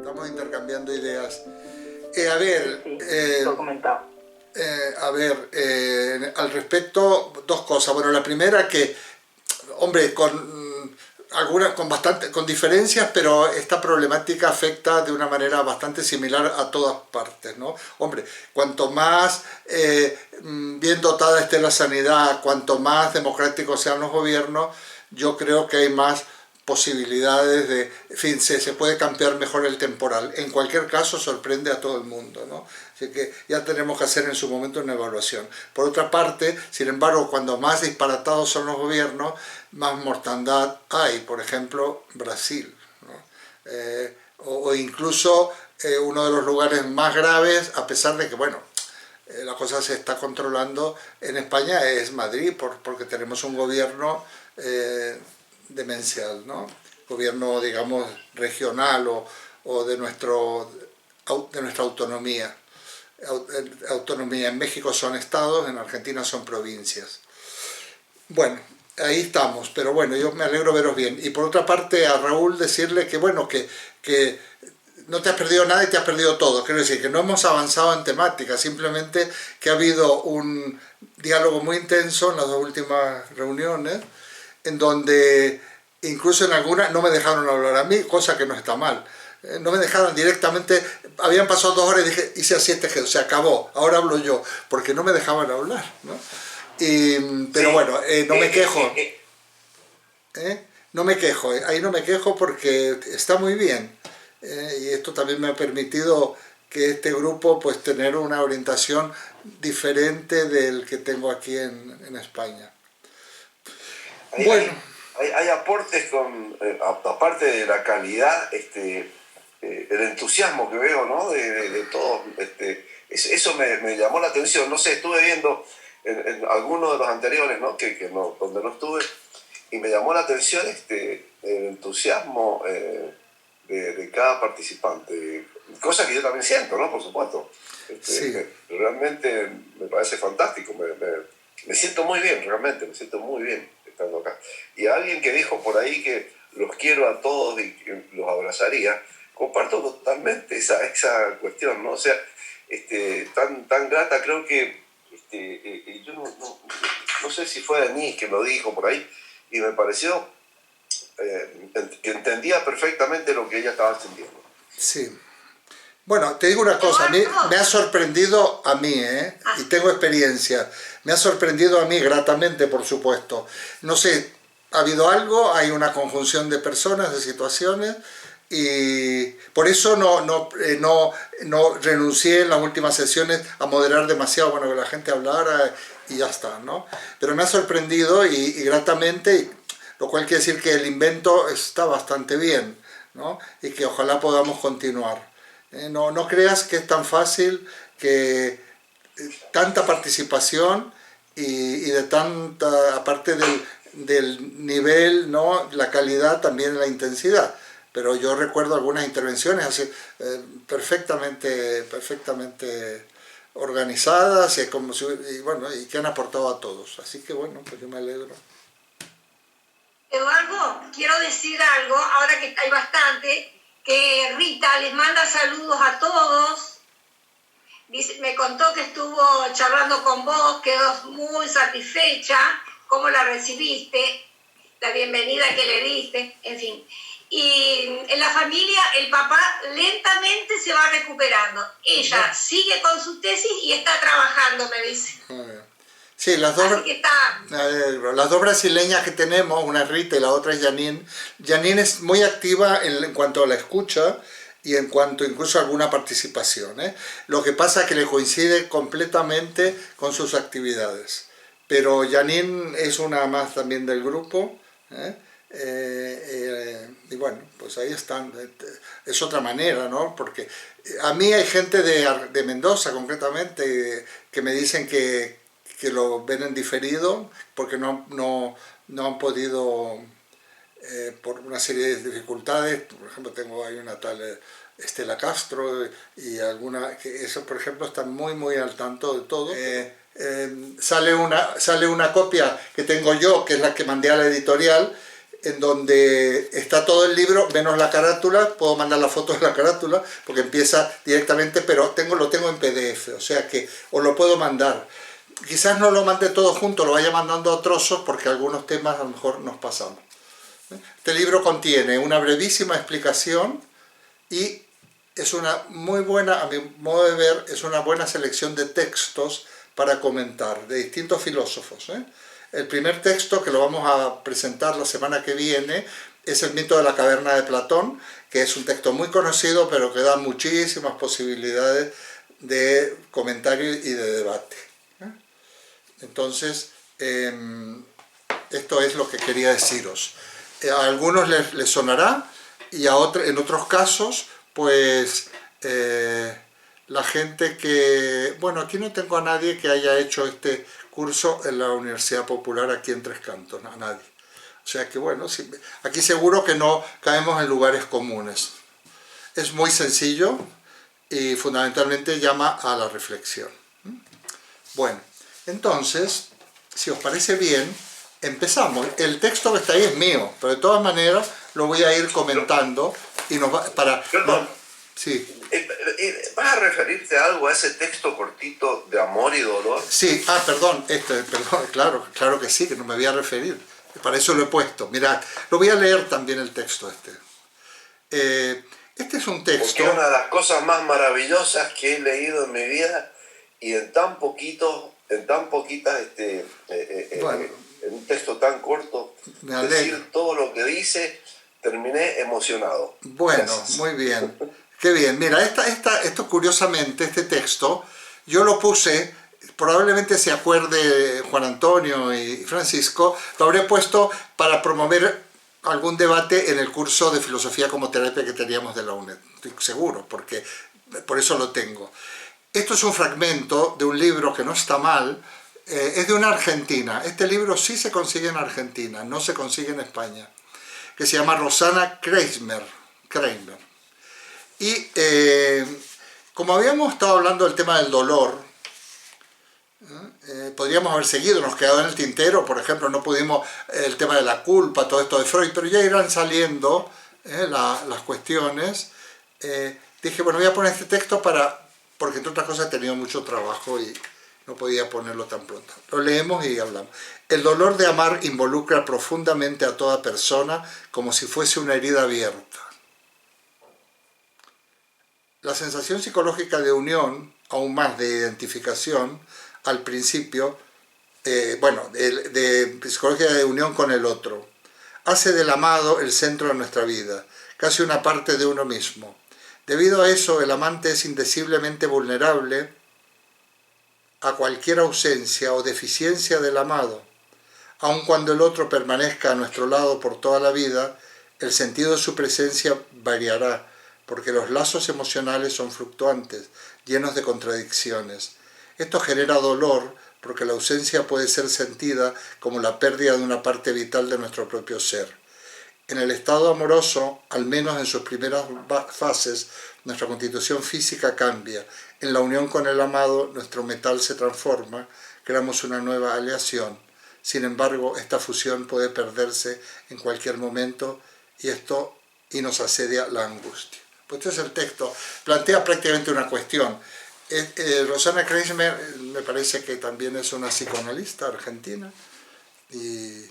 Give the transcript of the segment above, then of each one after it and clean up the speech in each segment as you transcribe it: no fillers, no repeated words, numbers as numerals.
vamos intercambiando ideas. Lo comentaba. Al respecto, dos cosas. Bueno, la primera que, hombre, con diferencias, pero esta problemática afecta de una manera bastante similar a todas partes, ¿no? Hombre, cuanto más bien dotada esté la sanidad, cuanto más democráticos sean los gobiernos, yo creo que hay más posibilidades de, en fin, se puede campear mejor el temporal. En cualquier caso, sorprende a todo el mundo, ¿no? Así que ya tenemos que hacer en su momento una evaluación. Por otra parte, sin embargo, cuando más disparatados son los gobiernos, más mortandad hay. Por ejemplo, Brasil, ¿no? O incluso uno de los lugares más graves, a pesar de que, bueno, la cosa se está controlando en España, es Madrid, porque tenemos un gobierno demencial, ¿no? Gobierno, digamos, regional o de nuestra autonomía. En México son estados, en Argentina son provincias. Bueno, ahí estamos, pero bueno, yo me alegro veros bien. Y por otra parte, a Raúl decirle que, bueno, que no te has perdido nada y te has perdido todo. Quiero decir, que no hemos avanzado en temática, simplemente que ha habido un diálogo muy intenso en las dos últimas reuniones, en donde incluso en algunas no me dejaron hablar a mí, cosa que no está mal. No me dejaron directamente, habían pasado 2 horas y dije, hice así este gesto, se acabó, ahora hablo yo, porque no me dejaban hablar, ¿no? Pero sí, bueno, no me quejo. No me quejo, ahí no me quejo porque está muy bien. Y esto también me ha permitido que este grupo pues tener una orientación diferente del que tengo aquí en España. Bueno. Hay aportes aparte de la calidad, el entusiasmo que veo, ¿no? de todos. Eso me llamó la atención. No sé, estuve viendo en algunos de los anteriores, ¿no? Donde no estuve, y me llamó la atención el entusiasmo de cada participante. Cosa que yo también siento, ¿no? Por supuesto. Sí. Realmente me parece fantástico. Me siento muy bien, realmente, me siento muy bien estando acá. Y a alguien que dijo por ahí que los quiero a todos y que los abrazaría, comparto totalmente esa cuestión, ¿no? O sea, tan grata, creo que yo no sé si fue Denise que lo dijo por ahí, y me pareció que entendía perfectamente lo que ella estaba sintiendo. Sí. Bueno, te digo una cosa, me ha sorprendido a mí, y tengo experiencia, me ha sorprendido a mí gratamente, por supuesto. No sé, ha habido algo, hay una conjunción de personas, de situaciones, y por eso no renuncié en las últimas sesiones a moderar demasiado, bueno, que la gente hablara y ya está, ¿no? Pero me ha sorprendido y gratamente, lo cual quiere decir que el invento está bastante bien, ¿no? Y que ojalá podamos continuar. No creas que es tan fácil, que tanta participación y de tanta, aparte del nivel, ¿no? La calidad, también la intensidad. Pero yo recuerdo algunas intervenciones así, perfectamente organizadas y que han aportado a todos. Así que bueno, pues yo me alegro. Eduardo, quiero decir algo, ahora que hay bastante, que Rita les manda saludos a todos. Me contó que estuvo charlando con vos, quedó muy satisfecha, cómo la recibiste, la bienvenida que le diste, en fin. Y en la familia el papá lentamente se va recuperando. Ella sigue con su tesis y está trabajando, me dice. Sí, las dos brasileñas que tenemos, una es Rita y la otra es Janine. Janine es muy activa en cuanto a la escucha y en cuanto incluso a alguna participación. Lo que pasa es que le coincide completamente con sus actividades. Pero Janine es una más también del grupo. Y bueno, pues ahí están. Es otra manera, ¿no? Porque a mí hay gente de Mendoza concretamente que me dicen que lo ven en diferido porque no han podido, por una serie de dificultades. Por ejemplo, hay una tal Estela Castro y alguna, que eso por ejemplo están muy al tanto de todo. Sale una copia que tengo yo, que es la que mandé a la editorial, en donde está todo el libro, menos la carátula. Puedo mandar la foto de la carátula, porque empieza directamente, pero lo tengo en PDF, o sea que os lo puedo mandar. Quizás no lo mande todo junto, lo vaya mandando a trozos, porque algunos temas a lo mejor nos pasamos. Este libro contiene una brevísima explicación y es una muy buena, a mi modo de ver, es una buena selección de textos para comentar, de distintos filósofos. El primer texto, que lo vamos a presentar la semana que viene, es el mito de la caverna de Platón, que es un texto muy conocido, pero que da muchísimas posibilidades de comentario y de debate. Entonces, esto es lo que quería deciros. A algunos les sonará, y en otros casos, pues la gente que... Bueno, aquí no tengo a nadie que haya hecho este curso en la Universidad Popular aquí en Tres Cantos, a nadie. O sea que bueno, sí, aquí seguro que no caemos en lugares comunes. Es muy sencillo y fundamentalmente llama a la reflexión. Bueno, entonces, si os parece bien, empezamos. El texto que está ahí es mío, pero de todas maneras lo voy a ir comentando y nos va para... Perdón. Sí. ¿Vas a referirte a algo, a ese texto cortito de amor y dolor? Sí, perdón, claro que sí, que no me voy a referir. Para eso lo he puesto. Mirad, lo voy a leer también el texto este. Este es un texto... Porque es una de las cosas más maravillosas que he leído en mi vida, y en tan poquitas, Bueno, en un texto tan corto, decir todo lo que dice, terminé emocionado. Bueno, Gracias. muy bien. Qué bien. Mira, esto curiosamente, este texto, yo lo puse, probablemente se acuerde Juan Antonio y Francisco, lo habré puesto para promover algún debate en el curso de Filosofía como Terapia que teníamos de la UNED. Estoy seguro, porque por eso lo tengo. Esto es un fragmento de un libro que no está mal, es de una argentina. Este libro sí se consigue en Argentina, no se consigue en España, que se llama Rosana Kramer. Y como habíamos estado hablando del tema del dolor, podríamos haber seguido, nos quedó en el tintero, por ejemplo, no pudimos el tema de la culpa, todo esto de Freud, pero ya irán saliendo las cuestiones. Dije, bueno, voy a poner este texto porque entre otras cosas he tenido mucho trabajo y no podía ponerlo tan pronto. Lo leemos y hablamos. El dolor de amar involucra profundamente a toda persona como si fuese una herida abierta. La sensación psicológica de unión, aún más de identificación, al principio, de psicología de unión con el otro, hace del amado el centro de nuestra vida, casi una parte de uno mismo. Debido a eso, el amante es indeciblemente vulnerable a cualquier ausencia o deficiencia del amado. Aun cuando el otro permanezca a nuestro lado por toda la vida, el sentido de su presencia variará, porque los lazos emocionales son fluctuantes, llenos de contradicciones. Esto genera dolor, porque la ausencia puede ser sentida como la pérdida de una parte vital de nuestro propio ser. En el estado amoroso, al menos en sus primeras fases, nuestra constitución física cambia. En la unión con el amado, nuestro metal se transforma, creamos una nueva aleación. Sin embargo, esta fusión puede perderse en cualquier momento y nos asedia la angustia. Pues este es el texto, plantea prácticamente una cuestión. Rosana Kramer me parece que también es una psicoanalista argentina, y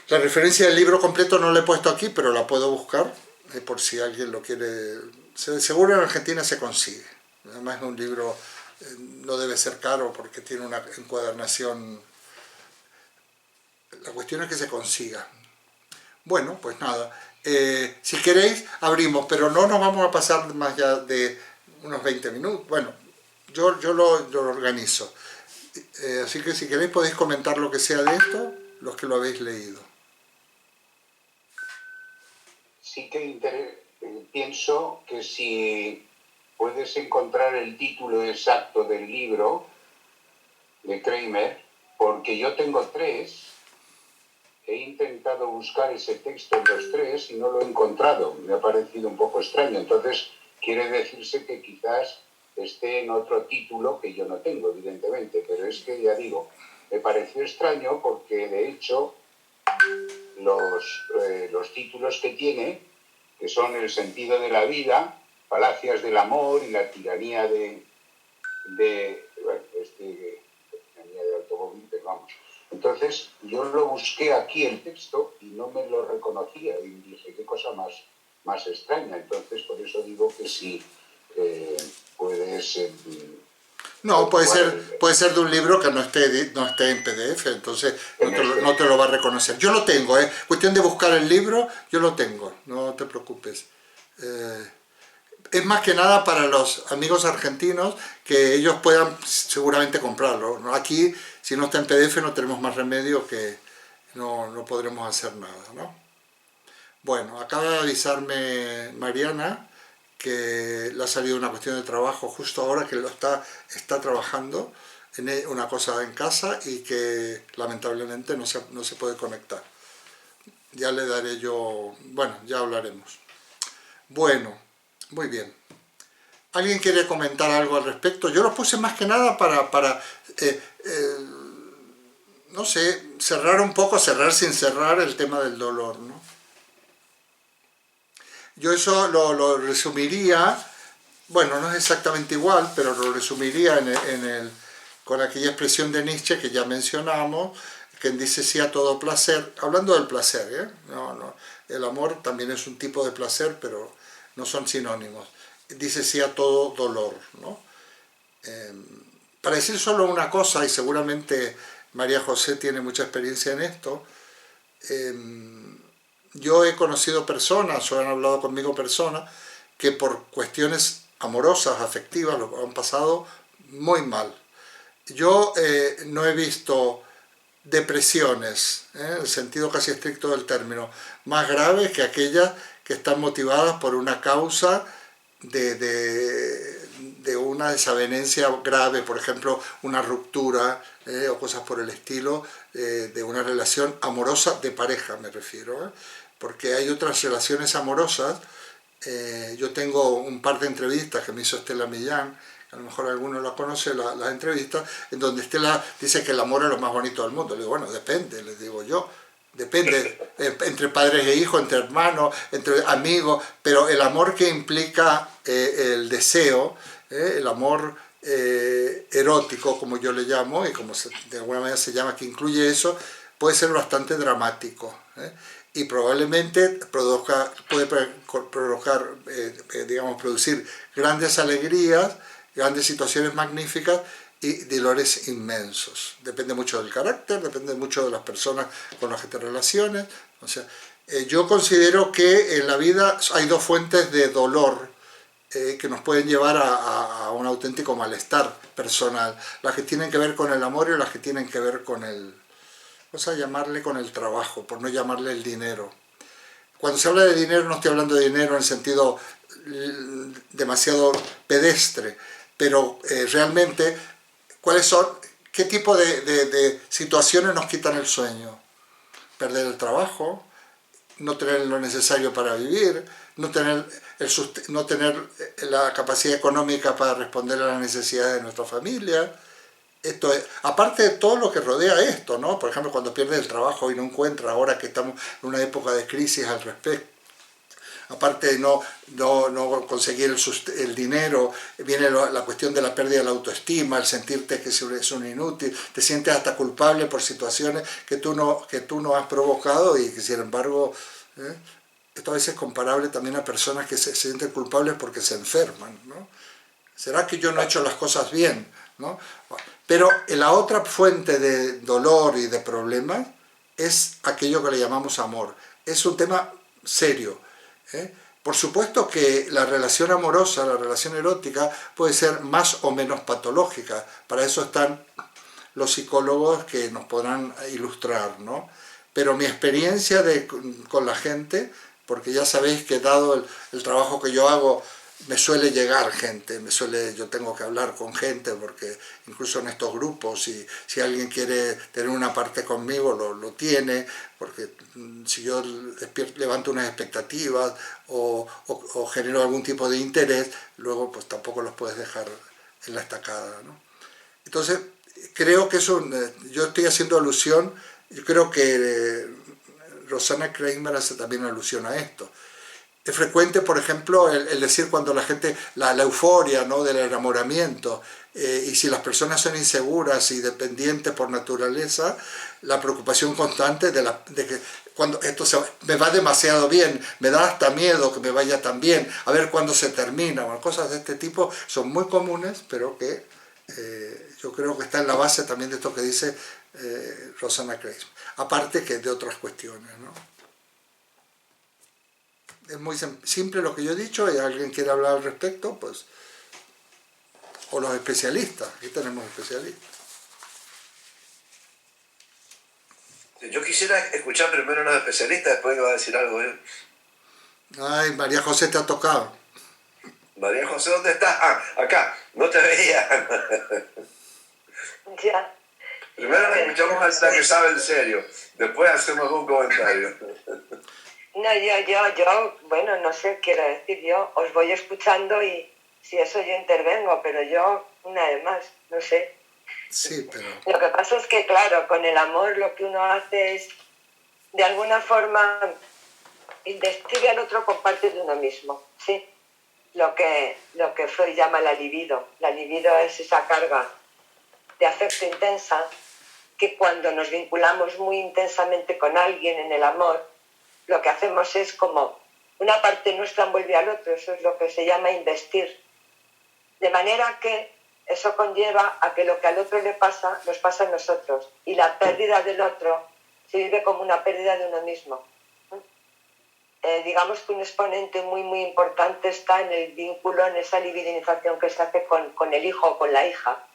la referencia del libro completo no la he puesto aquí, pero la puedo buscar por si alguien lo quiere. Seguro en Argentina se consigue. Además es un libro, no debe ser caro porque tiene una encuadernación. La cuestión es que se consiga. Bueno, pues nada. Si queréis, abrimos, pero no nos vamos a pasar más allá de unos 20 minutos. Bueno, yo lo organizo. Así que si queréis podéis comentar lo que sea de esto, los que lo habéis leído. Sí que pienso que si puedes encontrar el título exacto del libro de Kramer, porque yo tengo 3, he intentado buscar ese texto en los 3 y no lo he encontrado, me ha parecido un poco extraño, entonces quiere decirse que quizás esté en otro título que yo no tengo, evidentemente, pero es que ya digo, me pareció extraño porque de hecho los títulos que tiene, que son El sentido de la vida, Falacias del amor y la tiranía tiranía de automóvil, pero vamos. Entonces, yo lo busqué aquí el texto y no me lo reconocía y dije, qué cosa más extraña. Entonces, por eso digo que sí, puedes... No, puede ser de un libro que no esté en PDF, entonces no te lo va a reconocer. Yo lo tengo, cuestión de buscar el libro, yo lo tengo, no te preocupes. Es más que nada para los amigos argentinos que ellos puedan seguramente comprarlo. Aquí, si no está en PDF, no tenemos más remedio que no podremos hacer nada, ¿no? Bueno, acaba de avisarme Mariana que le ha salido una cuestión de trabajo justo ahora que está trabajando en una cosa en casa y que lamentablemente no se puede conectar. Ya le daré yo... Bueno, ya hablaremos. Bueno, muy bien. ¿Alguien quiere comentar algo al respecto? Yo lo puse más que nada para no sé, cerrar sin cerrar el tema del dolor, ¿no? Yo eso lo resumiría, bueno, no es exactamente igual, pero lo resumiría con aquella expresión de Nietzsche que ya mencionamos, que dice sí a todo placer, hablando del placer, el amor también es un tipo de placer, pero no son sinónimos. Dice sí a todo dolor, ¿no? Para decir solo una cosa, y seguramente María José tiene mucha experiencia en esto, yo he conocido personas, o han hablado conmigo personas, que por cuestiones amorosas, afectivas, lo han pasado muy mal. Yo no he visto depresiones, en el sentido casi estricto del término, más graves que aquellas que están motivadas por una causa de una desavenencia grave, por ejemplo, una ruptura o cosas por el estilo, de una relación amorosa de pareja, me refiero, porque hay otras relaciones amorosas. Yo tengo un par de entrevistas que me hizo Estela Millán, a lo mejor alguno la conoce, las entrevistas, en donde Estela dice que el amor es lo más bonito del mundo. Le digo, bueno, depende, les digo yo. Depende, entre padres e hijos, entre hermanos, entre amigos, pero el amor que implica el deseo, el amor erótico, como yo le llamo, y como de alguna manera se llama, que incluye eso, puede ser bastante dramático. Y probablemente puede provocar, producir grandes alegrías, grandes situaciones magníficas, y dolores inmensos. Depende mucho del carácter, depende mucho de las personas con las que te relaciones. O sea, yo considero que en la vida hay dos fuentes de dolor que nos pueden llevar a un auténtico malestar personal. Las que tienen que ver con el amor y las que tienen que ver con vamos a llamarle con el trabajo, por no llamarle el dinero. Cuando se habla de dinero no estoy hablando de dinero en sentido demasiado pedestre, pero realmente... ¿Qué tipo de situaciones nos quitan el sueño? Perder el trabajo, no tener lo necesario para vivir, no tener la capacidad económica para responder a las necesidades de nuestra familia. Esto es, aparte de todo lo que rodea esto, ¿no? Por ejemplo, cuando pierdes el trabajo y no encuentras, ahora que estamos en una época de crisis al respecto, aparte de no conseguir el dinero, viene la cuestión de la pérdida de la autoestima, el sentirte que es un inútil, te sientes hasta culpable por situaciones que tú no has provocado y que sin embargo, esto a veces es comparable también a personas que se sienten culpables porque se enferman, ¿no? ¿Será que yo no he hecho las cosas bien? ¿No? Pero la otra fuente de dolor y de problemas es aquello que le llamamos amor. Es un tema serio. Por supuesto que la relación amorosa, la relación erótica, puede ser más o menos patológica. Para eso están los psicólogos que nos podrán ilustrar, ¿no? Pero mi experiencia con la gente, porque ya sabéis que dado el trabajo que yo hago, me suele llegar gente, yo tengo que hablar con gente, porque incluso en estos grupos, si alguien quiere tener una parte conmigo, lo tiene, porque si yo levanto unas expectativas o genero algún tipo de interés, luego pues tampoco los puedes dejar en la estacada, ¿no? Entonces, creo que yo estoy haciendo alusión, yo creo que Rosanna Kramer hace también alusión a esto. Es frecuente, por ejemplo, el decir cuando la gente, la euforia, ¿no?, del enamoramiento, y si las personas son inseguras y dependientes por naturaleza, la preocupación constante de que cuando esto me va demasiado bien, me da hasta miedo que me vaya tan bien, a ver cuándo se termina, bueno, cosas de este tipo son muy comunes, pero que yo creo que está en la base también de esto que dice Rosanna Kramer, aparte que de otras cuestiones, ¿no? Es muy simple lo que yo he dicho, y alguien quiere hablar al respecto, pues, o los especialistas, aquí tenemos especialistas. Yo quisiera escuchar primero a los especialistas, después va a decir algo él. Ay, María José te ha tocado. María José, ¿dónde estás? Ah, acá, no te veía. Ya. Primero escuchamos a esta que sabe en serio, después hacemos un comentario. No, yo, bueno, no sé, quiero decir, yo os voy escuchando y si eso yo intervengo, pero yo, una vez más, no sé. Sí, pero... Lo que pasa es que, claro, con el amor lo que uno hace es, de alguna forma, investiga al otro con parte de uno mismo, ¿sí? Lo que Freud llama la libido. La libido es esa carga de afecto intensa que cuando nos vinculamos muy intensamente con alguien en el amor, lo que hacemos es como una parte nuestra envuelve al otro, eso es lo que se llama investir. De manera que eso conlleva a que lo que al otro le pasa, nos pasa a nosotros. Y la pérdida del otro se vive como una pérdida de uno mismo. Digamos que un exponente muy, muy importante está en el vínculo, en esa libidinización que se hace con el hijo o con la hija,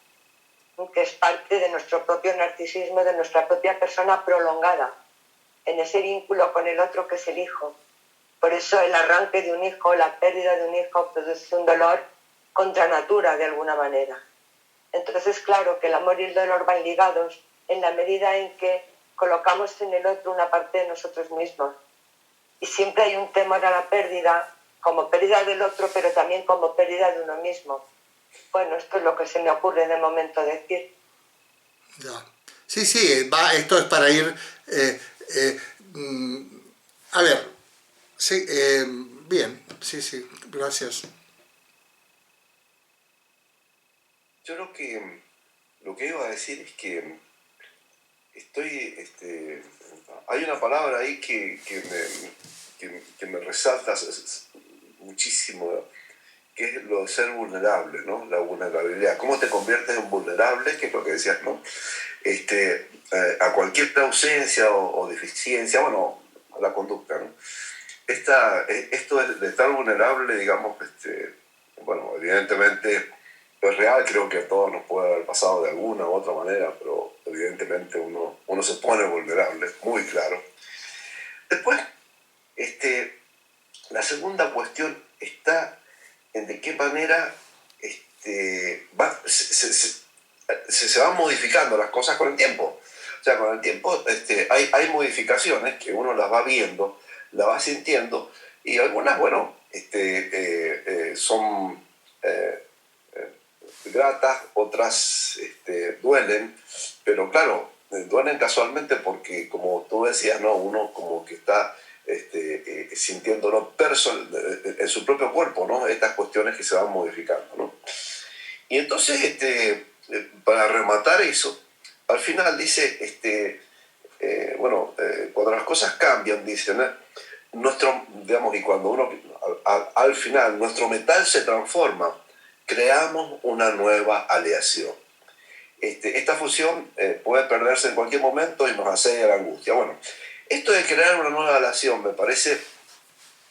que es parte de nuestro propio narcisismo, de nuestra propia persona prolongada, en ese vínculo con el otro que es el hijo. Por eso el arranque de un hijo, la pérdida de un hijo produce un dolor contra natura de alguna manera. Entonces, claro que el amor y el dolor van ligados en la medida en que colocamos en el otro una parte de nosotros mismos. Y siempre hay un temor a la pérdida, como pérdida del otro, pero también como pérdida de uno mismo. Bueno, esto es lo que se me ocurre de momento decir. Ya. Sí, esto es para ir... a ver, sí, bien, sí, gracias. Yo creo que lo que iba a decir es que hay una palabra ahí que me resalta muchísimo, que es lo de ser vulnerable, ¿no? La vulnerabilidad. ¿Cómo te conviertes en vulnerable? Que es lo que decías, ¿no? A cualquier ausencia o deficiencia, bueno, a la conducta, ¿no? Esto de estar vulnerable, digamos, bueno, evidentemente es real, creo que a todos nos puede haber pasado de alguna u otra manera, pero evidentemente uno se pone vulnerable, muy claro. Después, la segunda cuestión está en de qué manera se van modificando las cosas con el tiempo. O sea, con el tiempo hay modificaciones que uno las va viendo, las va sintiendo, y algunas, bueno, son gratas, otras duelen, pero claro, duelen casualmente porque, como tú decías, ¿no? Uno como que está sintiéndolo en su propio cuerpo, ¿no? Estas cuestiones que se van modificando, ¿no? Y entonces, para rematar eso, al final dice, cuando las cosas cambian, dice, ¿no? Digamos, y cuando uno, al final, nuestro metal se transforma, creamos una nueva aleación. Esta fusión puede perderse en cualquier momento y nos asedia la angustia. Bueno, esto de crear una nueva aleación me parece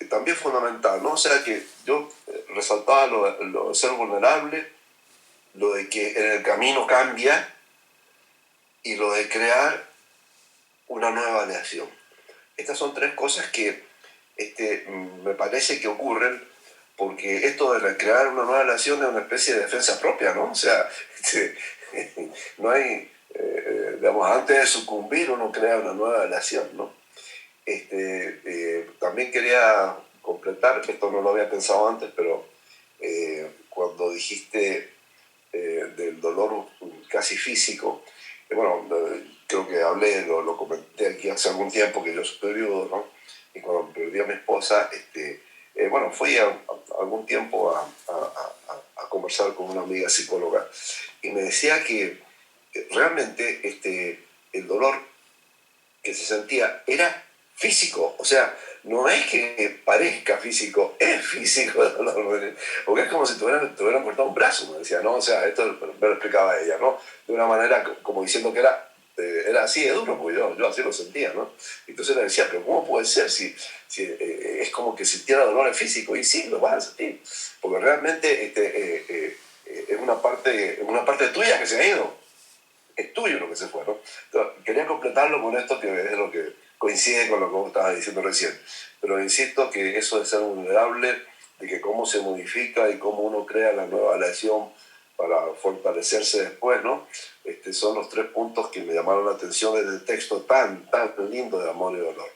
también fundamental, ¿no? O sea que yo resaltaba lo de ser vulnerable, lo de que en el camino cambia y lo de crear una nueva aleación. Estas son tres cosas que me parece que ocurren porque esto de crear una nueva aleación es una especie de defensa propia, ¿no? O sea, no hay, digamos, antes de sucumbir uno crea una nueva aleación, ¿no? También quería completar, esto no lo había pensado antes, pero cuando dijiste del dolor casi físico, bueno, creo que hablé, lo comenté aquí hace algún tiempo, que yo soy viudo, ¿no? Y cuando perdí a mi esposa, bueno, fui algún tiempo a conversar con una amiga psicóloga y me decía que realmente el dolor que se sentía era físico, o sea, no es que parezca físico, es físico el dolor, porque es como si te hubieran cortado un brazo, me decía, ¿no? O sea, esto me lo explicaba ella, ¿no? De una manera como diciendo que era así de duro, porque yo así lo sentía, ¿no? Entonces le decía, pero ¿cómo puede ser si es como que sintiera dolor físico? Y sí, lo vas a sentir, porque realmente es una parte tuya que se ha ido, es tuyo lo que se fue, ¿no? Entonces, quería completarlo con esto, que es lo que coincide con lo que vos estabas diciendo recién, pero insisto que eso de ser vulnerable, de que cómo se modifica y cómo uno crea la nueva lesión para fortalecerse después, ¿no? Son los 3 puntos que me llamaron la atención desde el texto tan lindo de Amor y Dolor.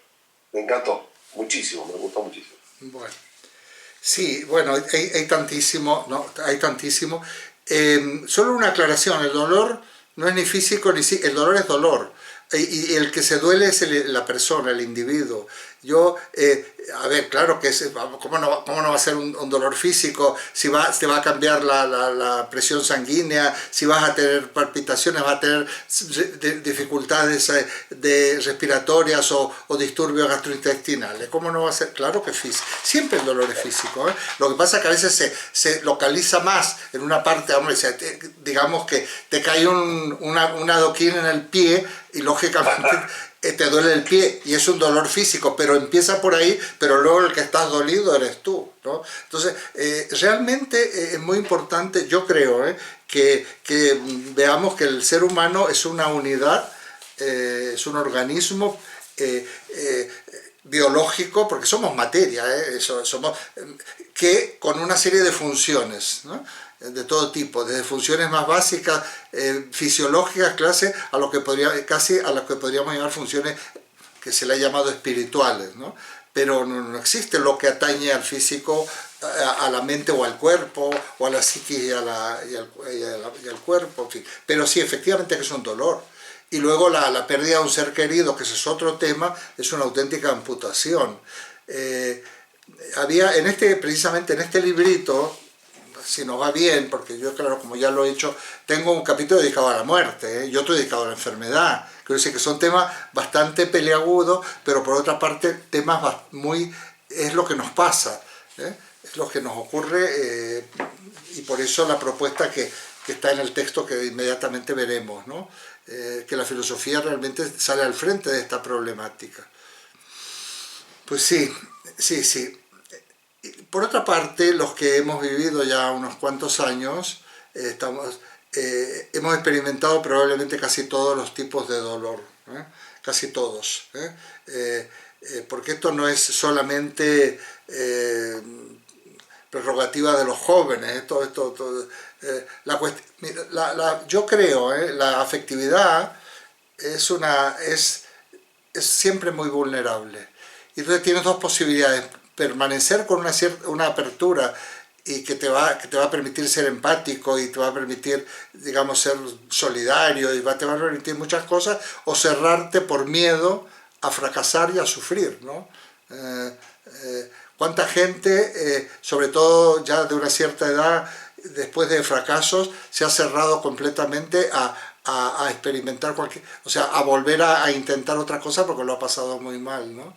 Me encantó, muchísimo, me gustó muchísimo. Bueno, sí, bueno, hay tantísimo, ¿no? Hay tantísimo. Solo una aclaración, el dolor no es ni físico ni psíquico, el dolor es dolor. Y el que se duele es la persona, el individuo. Yo, a ver, claro que ¿cómo no va a ser un dolor físico? Si te va a cambiar la presión sanguínea, si vas a tener palpitaciones, vas a tener dificultades respiratorias o disturbios gastrointestinales. ¿Cómo no va a ser? Claro que físico. Siempre el dolor es físico, ¿eh? Lo que pasa es que a veces se localiza más en una parte, hombre, digamos que te cae un adoquín en el pie y lógicamente te duele el pie y es un dolor físico, pero empieza por ahí, pero luego el que estás dolido eres tú, ¿no? Entonces, realmente es muy importante, yo creo, que veamos que el ser humano es una unidad, es un organismo biológico, porque somos materia, somos, que con una serie de funciones, ¿no? De todo tipo, desde funciones más básicas, fisiológicas, casi a lo que podríamos llamar funciones que se le ha llamado espirituales, ¿no? Pero no existe lo que atañe al físico, a la mente o al cuerpo, o a la psiquis y al cuerpo, en fin. Pero sí, efectivamente que es un dolor. Y luego la pérdida de un ser querido, que ese es otro tema, es una auténtica amputación. Había precisamente en este librito, si nos va bien, porque yo, claro, como ya lo he hecho, tengo un capítulo dedicado a la muerte, y otro dedicado a la enfermedad. Quiero decir que son temas bastante peliagudos, pero por otra parte temas es lo que nos pasa, es lo que nos ocurre, y por eso la propuesta que está en el texto que inmediatamente veremos, ¿no? Que la filosofía realmente sale al frente de esta problemática. Pues sí. Por otra parte, los que hemos vivido ya unos cuantos años, hemos experimentado probablemente casi todos los tipos de dolor, casi todos, porque esto no es solamente prerrogativa de los jóvenes, yo creo, la afectividad es siempre muy vulnerable. Y entonces tienes 2 posibilidades: permanecer con una apertura y que te va a permitir ser empático y te va a permitir, digamos, ser solidario y te va a permitir muchas cosas, o cerrarte por miedo a fracasar y a sufrir, ¿no? ¿Cuánta gente, sobre todo ya de una cierta edad, después de fracasos, se ha cerrado completamente a experimentar a volver a intentar otra cosa porque lo ha pasado muy mal, ¿no?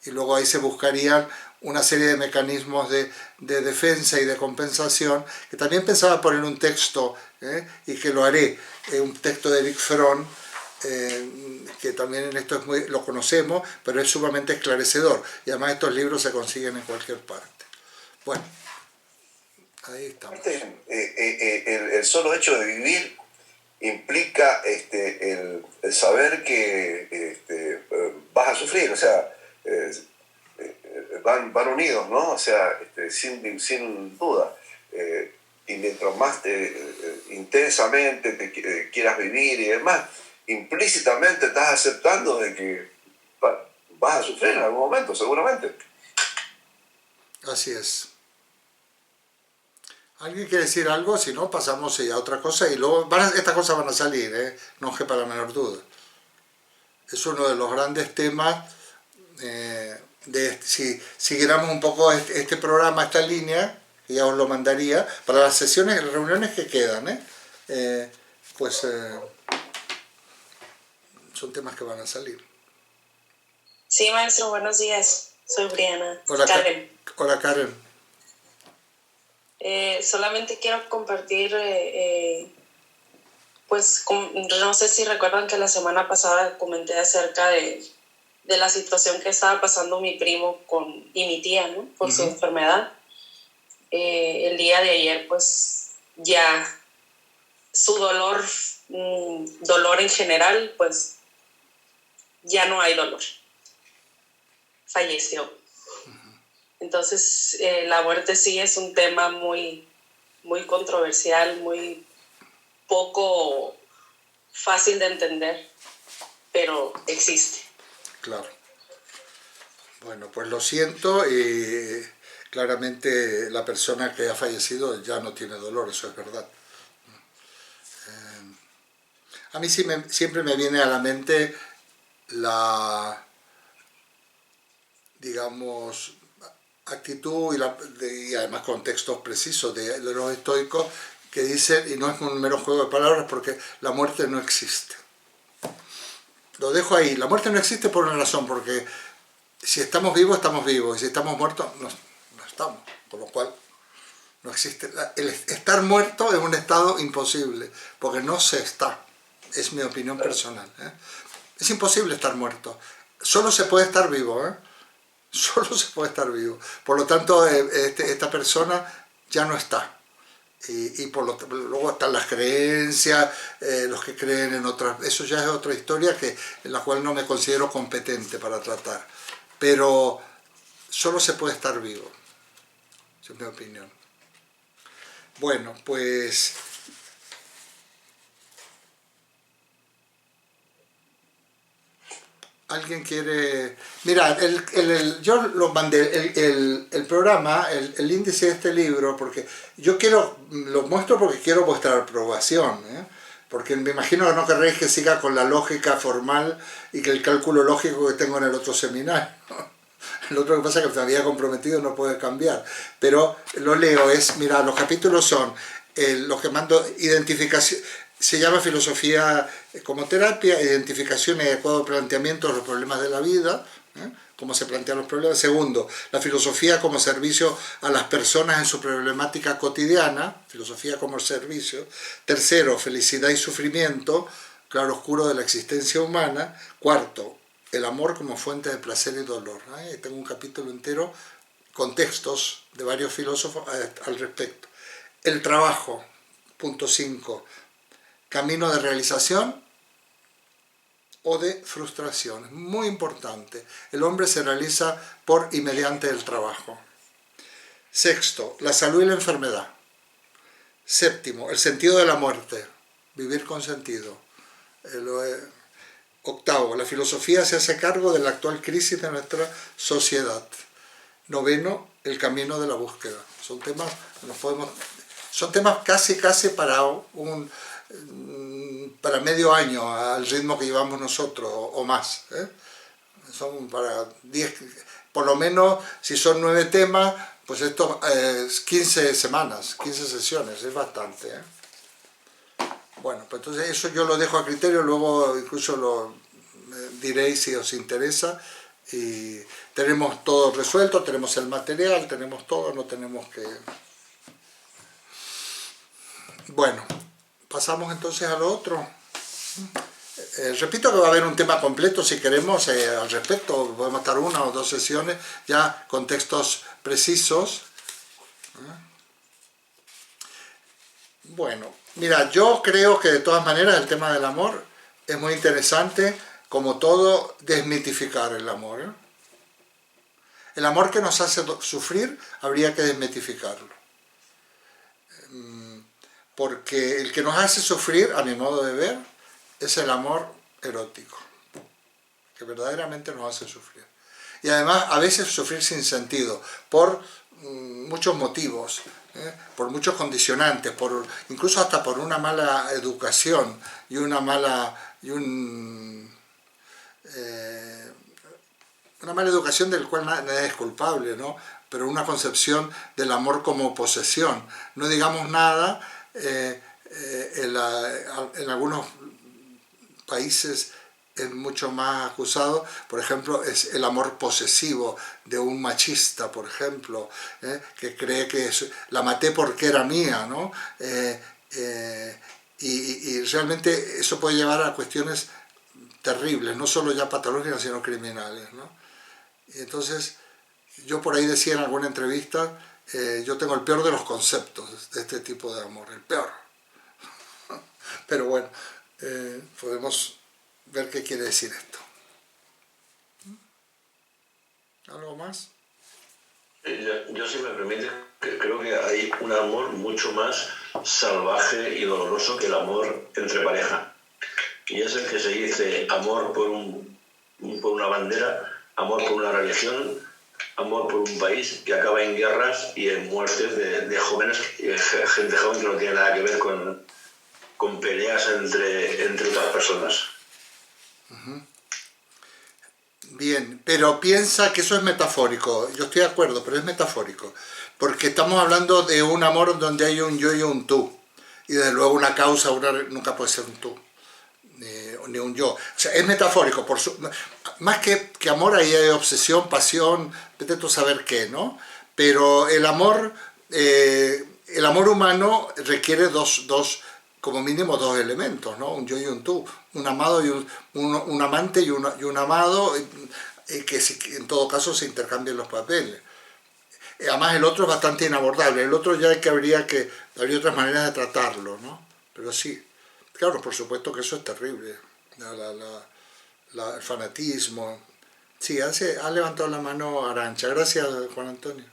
Y luego ahí se buscarían una serie de mecanismos de defensa y de compensación, que también pensaba poner un texto, y que lo haré, un texto de Erich Fromm, que también en esto lo conocemos, pero es sumamente esclarecedor, y además estos libros se consiguen en cualquier parte. Bueno, ahí estamos. El solo hecho de vivir implica el saber que vas a sufrir, o sea, van unidos, ¿no? O sea, sin duda. Y mientras más intensamente te quieras vivir y demás, implícitamente estás aceptando de que vas a sufrir en algún momento, seguramente. Así es. ¿Alguien quiere decir algo? Si no, pasamos a otra cosa y luego estas cosas van a salir, no quepa la menor duda. Es uno de los grandes temas si siguiéramos un poco este programa, esta línea, que ya os lo mandaría, para las sesiones, las reuniones que quedan, son temas que van a salir. Sí, maestro, buenos días. Soy Briana. Hola, Karen. Hola, Karen. Solamente quiero compartir, no sé si recuerdan que la semana pasada comenté acerca de la situación que estaba pasando mi primo y mi tía, ¿no? Por su enfermedad. El día de ayer, pues, ya su dolor en general, pues, ya no hay dolor. Falleció. Entonces, la muerte sí es un tema muy, muy controversial, muy poco fácil de entender, pero existe. Claro. Bueno, pues lo siento, y claramente la persona que ha fallecido ya no tiene dolor, eso es verdad. A mí siempre me viene a la mente la, digamos, actitud y además contextos precisos de los estoicos que dicen, y no es un mero juego de palabras, porque la muerte no existe. Lo dejo ahí, la muerte no existe por una razón, porque si estamos vivos, y si estamos muertos, no estamos, con lo cual no existe. El estar muerto es un estado imposible, porque no se está, es mi opinión personal. Es imposible estar muerto, solo se puede estar vivo, solo se puede estar vivo. Por lo tanto, esta persona ya no está. Y luego están las creencias, los que creen en otras, eso ya es otra historia en la cual no me considero competente para tratar, pero solo se puede estar vivo, esa es mi opinión. Bueno, pues ¿alguien quiere...? Mira, yo lo mandé, el programa, el índice de este libro, porque yo lo muestro porque quiero vuestra aprobación, porque me imagino que no querréis que siga con la lógica formal y que el cálculo lógico que tengo en el otro seminario. Lo otro que pasa es que me había comprometido, no puede cambiar. Pero lo leo, mira, los capítulos son los que mando, identificación... Se llama filosofía como terapia, identificación y adecuado planteamiento de los problemas de la vida, cómo se plantean los problemas. Segundo, la filosofía como servicio a las personas en su problemática cotidiana, filosofía como servicio. Tercero, felicidad y sufrimiento, claro oscuro de la existencia humana. Cuarto, el amor como fuente de placer y dolor. Tengo un capítulo entero con textos de varios filósofos al respecto. El trabajo, punto 5. Camino de realización o de frustración. Muy importante. El hombre se realiza por y mediante el trabajo. Sexto, la salud y la enfermedad. Séptimo, el sentido de la muerte. Vivir con sentido. Octavo, la filosofía se hace cargo de la actual crisis de nuestra sociedad. Noveno, el camino de la búsqueda. Son temas casi para medio año al ritmo que llevamos nosotros o más. Son para 10, por lo menos si son 9 temas, pues esto es 15 semanas, 15 sesiones, es bastante. Bueno, pues entonces eso yo lo dejo a criterio, luego incluso lo diréis si os interesa. Y tenemos todo resuelto, tenemos el material, tenemos todo, no tenemos que... Bueno, pasamos entonces a lo otro. Repito que va a haber un tema completo si queremos al respecto, podemos estar 1 o 2 sesiones ya con textos precisos. Bueno, mira, yo creo que de todas maneras el tema del amor es muy interesante, como todo, desmitificar el amor. El amor que nos hace sufrir habría que desmitificarlo. Porque el que nos hace sufrir, a mi modo de ver, es el amor erótico, que verdaderamente nos hace sufrir. Y además, a veces sufrir sin sentido, por muchos motivos, por muchos condicionantes, incluso hasta por una mala educación y una mala educación del cual nadie es culpable, ¿no? Pero una concepción del amor como posesión. No digamos nada, en algunos países es mucho más acusado, por ejemplo, es el amor posesivo de un machista, por ejemplo, que cree que la maté porque era mía, ¿no? Y realmente eso puede llevar a cuestiones terribles, no solo ya patológicas, sino criminales, ¿no? Y entonces, yo por ahí decía en alguna entrevista, yo tengo el peor de los conceptos de este tipo de amor, el peor. Pero bueno, podemos ver qué quiere decir esto. ¿Algo más? Yo, si me permite, creo que hay un amor mucho más salvaje y doloroso que el amor entre pareja. Y es el que se dice amor por una bandera, amor por una religión, amor por un país, que acaba en guerras y en muertes de jóvenes, gente joven que no tiene nada que ver con peleas entre otras personas. Bien, pero piensa que eso es metafórico. Yo estoy de acuerdo, pero es metafórico. Porque estamos hablando de un amor donde hay un yo y un tú. Y desde luego una causa nunca puede ser un tú, ni un yo. O sea, es metafórico. Más que amor, ahí hay obsesión, pasión, vete tú a saber qué, ¿no? Pero el amor humano requiere como mínimo dos elementos, ¿no? Un yo y un tú, un amado y un amante y un amado, que en todo caso se intercambian los papeles. Además el otro es bastante inabordable, el otro ya habría otras maneras de tratarlo, ¿no? Pero sí, claro, por supuesto que eso es terrible, el fanatismo. Sí, ha levantado la mano Arantxa, gracias Juan Antonio.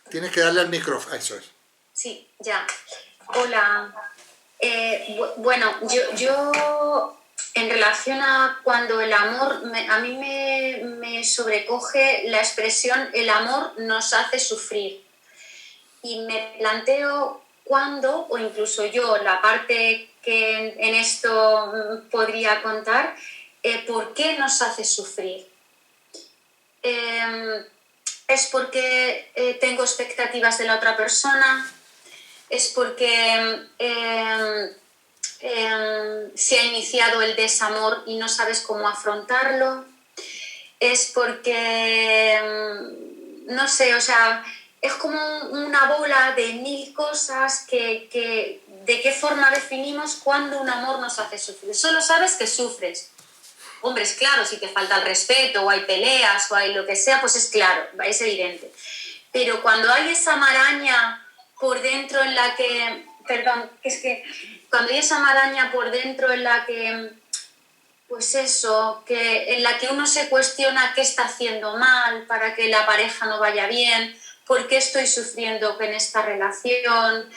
Tienes que darle al micrófono, eso es. Sí, ya. Hola. Bueno, yo en relación a cuando el amor, a mí me sobrecoge la expresión el amor nos hace sufrir. Y me planteo cuándo, o incluso yo, la parte que en esto podría contar, ¿por qué nos hace sufrir? ¿Es porque tengo expectativas de la otra persona? ¿Es porque se ha iniciado el desamor y no sabes cómo afrontarlo? ¿Es porque, no sé, o sea, es como una bola de mil cosas que de qué forma definimos cuándo un amor nos hace sufrir? Solo sabes que sufres. Hombre, es claro, si te falta el respeto o hay peleas o hay lo que sea, pues es claro, es evidente. Pero cuando hay esa maraña por dentro en la que, perdón, es que cuando hay esa maraña por dentro en la que, pues eso, en la que uno se cuestiona qué está haciendo mal para que la pareja no vaya bien, por qué estoy sufriendo en esta relación,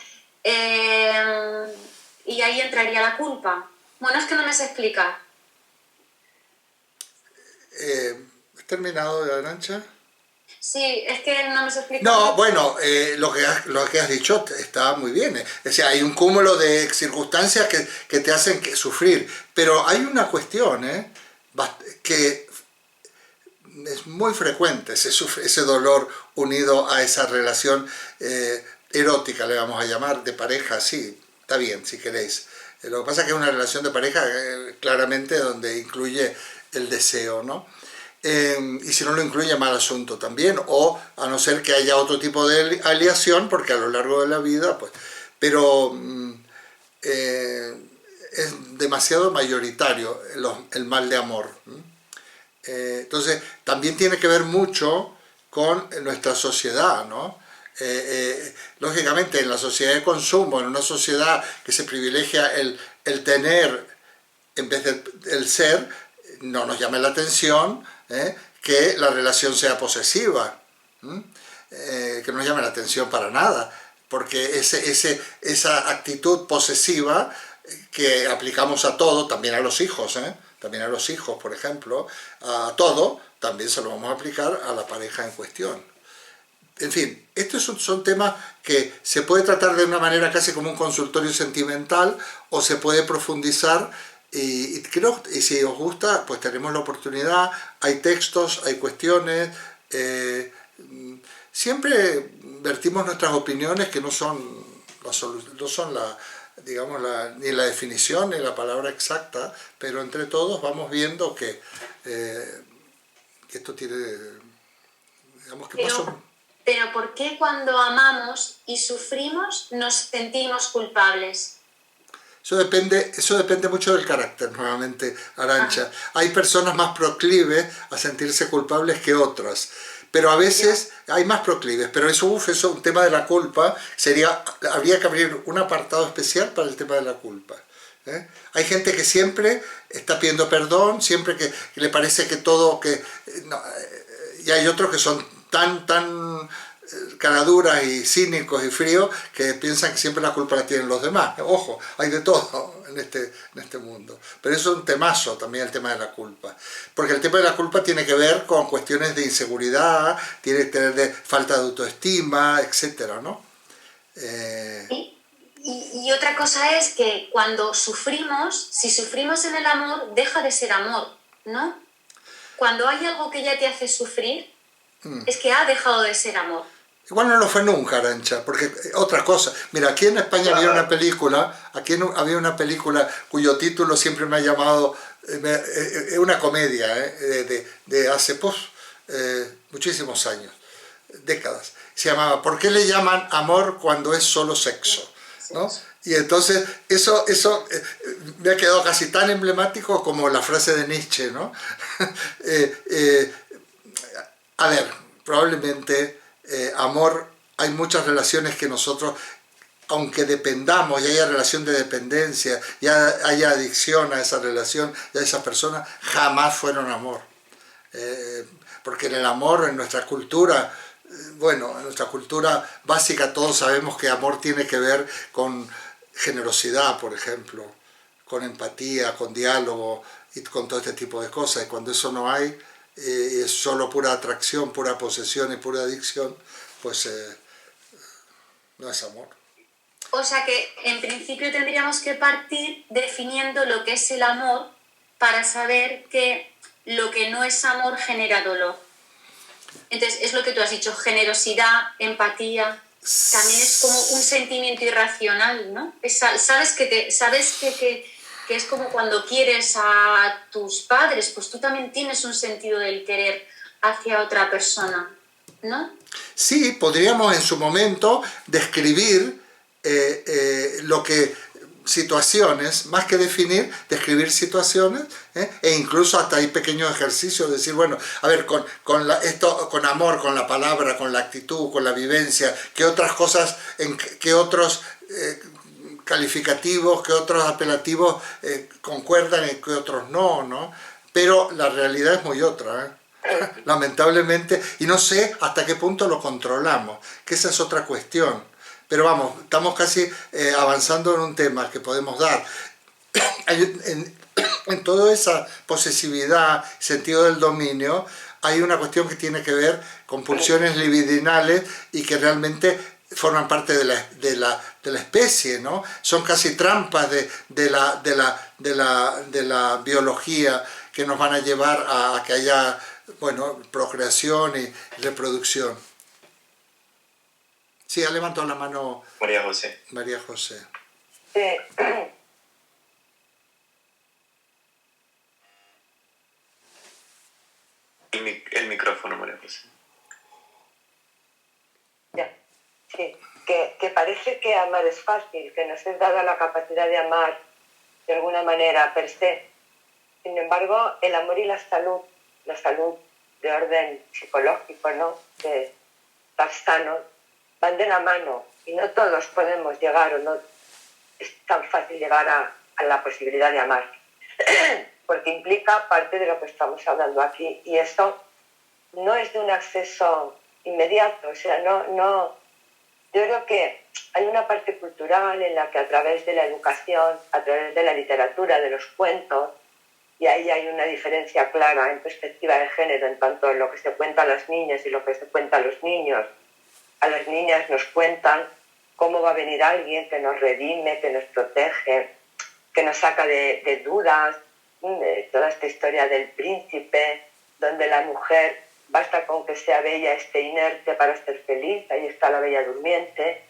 y ahí entraría la culpa. Bueno, es que no me sé explicar. ¿Has terminado, Arantxa? Sí, es que no me sé explicar. No, bueno, lo que has dicho está muy bien. O sea, hay un cúmulo de circunstancias que te hacen sufrir. Pero hay una cuestión que es muy frecuente, ese dolor unido a esa relación erótica, le vamos a llamar, de pareja, sí, está bien, si queréis. Lo que pasa es que es una relación de pareja claramente donde incluye el deseo, ¿no? Y si no lo incluye, mal asunto también, o a no ser que haya otro tipo de aliación, porque a lo largo de la vida, pues, pero es demasiado mayoritario el mal de amor. Entonces, también tiene que ver mucho con nuestra sociedad, ¿no? Lógicamente, en la sociedad de consumo, en una sociedad que se privilegia el tener en vez del ser, no nos llama la atención que la relación sea posesiva, que no nos llame la atención para nada, porque esa actitud posesiva que aplicamos a todo, también a los hijos, por ejemplo, a todo, también se lo vamos a aplicar a la pareja en cuestión. En fin, estos son temas que se puede tratar de una manera casi como un consultorio sentimental o se puede profundizar Y creo, y si os gusta, pues tenemos la oportunidad, hay textos, hay cuestiones, siempre vertimos nuestras opiniones que no son digamos, ni la definición ni la palabra exacta, pero entre todos vamos viendo que esto tiene, digamos que pasa. Pero ¿por qué cuando amamos y sufrimos nos sentimos culpables? Eso depende mucho del carácter, nuevamente, Arantxa. Hay personas más proclives a sentirse culpables que otras, pero a veces hay más proclives. Pero eso es un tema de la culpa, habría que abrir un apartado especial para el tema de la culpa. Hay gente que siempre está pidiendo perdón, siempre que le parece que todo... y hay otros que son tan caraduras y cínicos y fríos que piensan que siempre la culpa la tienen los demás. Ojo, hay de todo en este mundo. Pero eso es un temazo también, el tema de la culpa. Porque el tema de la culpa tiene que ver con cuestiones de inseguridad, tiene que ver de falta de autoestima, etcétera, ¿no? Y otra cosa es que cuando sufrimos, si sufrimos en el amor, deja de ser amor, ¿no? Cuando hay algo que ya te hace sufrir, es que ha dejado de ser amor. Igual no lo fue nunca, Arantxa, porque otra cosa. Mira, aquí en España había una película cuyo título siempre me ha llamado, una comedia de hace muchísimos años, décadas. Se llamaba ¿Por qué le llaman amor cuando es solo sexo? ¿No? Y entonces eso me ha quedado casi tan emblemático como la frase de Nietzsche, ¿no? A ver, probablemente amor, hay muchas relaciones que nosotros, aunque dependamos y haya relación de dependencia, ya haya adicción a esa relación y a esa persona, jamás fueron amor. Porque en el amor, en nuestra cultura, en nuestra cultura básica todos sabemos que amor tiene que ver con generosidad, por ejemplo, con empatía, con diálogo y con todo este tipo de cosas. Y cuando eso no hay, es solo pura atracción, pura posesión y pura adicción, pues no es amor. O sea que en principio tendríamos que partir definiendo lo que es el amor para saber que lo que no es amor genera dolor. Entonces es lo que tú has dicho, generosidad, empatía, también es como un sentimiento irracional, ¿no? Sabes que es como cuando quieres a tus padres, pues tú también tienes un sentido del querer hacia otra persona, ¿no? Sí, podríamos en su momento describir situaciones, más que definir, describir situaciones, e incluso hasta hay pequeños ejercicios de decir, bueno, a ver, con amor, con la palabra, con la actitud, con la vivencia, qué otras cosas, qué otros calificativos, qué otros apelativos concuerdan y qué otros no, pero la realidad es muy otra, lamentablemente, y no sé hasta qué punto lo controlamos, que esa es otra cuestión. Pero vamos, estamos casi avanzando en un tema que podemos dar. En toda esa posesividad, sentido del dominio, hay una cuestión que tiene que ver con pulsiones libidinales y que realmente forman parte de la especie, ¿no? Son casi trampas de la biología que nos van a llevar a que haya, procreación y reproducción. Sí, ha levantado la mano María José. María José. El micrófono, María José. Ya, sí, que parece que amar es fácil, que nos es dada la capacidad de amar de alguna manera per se. Sin embargo, el amor y la salud de orden psicológico, ¿no?, de estar sano, van de la mano y no todos podemos llegar, o no es tan fácil llegar a la posibilidad de amar, porque implica parte de lo que estamos hablando aquí, y eso no es de un acceso inmediato, o sea, no, yo creo que hay una parte cultural en la que a través de la educación, a través de la literatura, de los cuentos, y ahí hay una diferencia clara en perspectiva de género en tanto en lo que se cuenta a las niñas y lo que se cuenta a los niños. A las niñas nos cuentan cómo va a venir alguien que nos redime, que nos protege, que nos saca de dudas, de toda esta historia del príncipe, donde la mujer basta con que sea bella, esté inerte para ser feliz, ahí está la bella durmiente.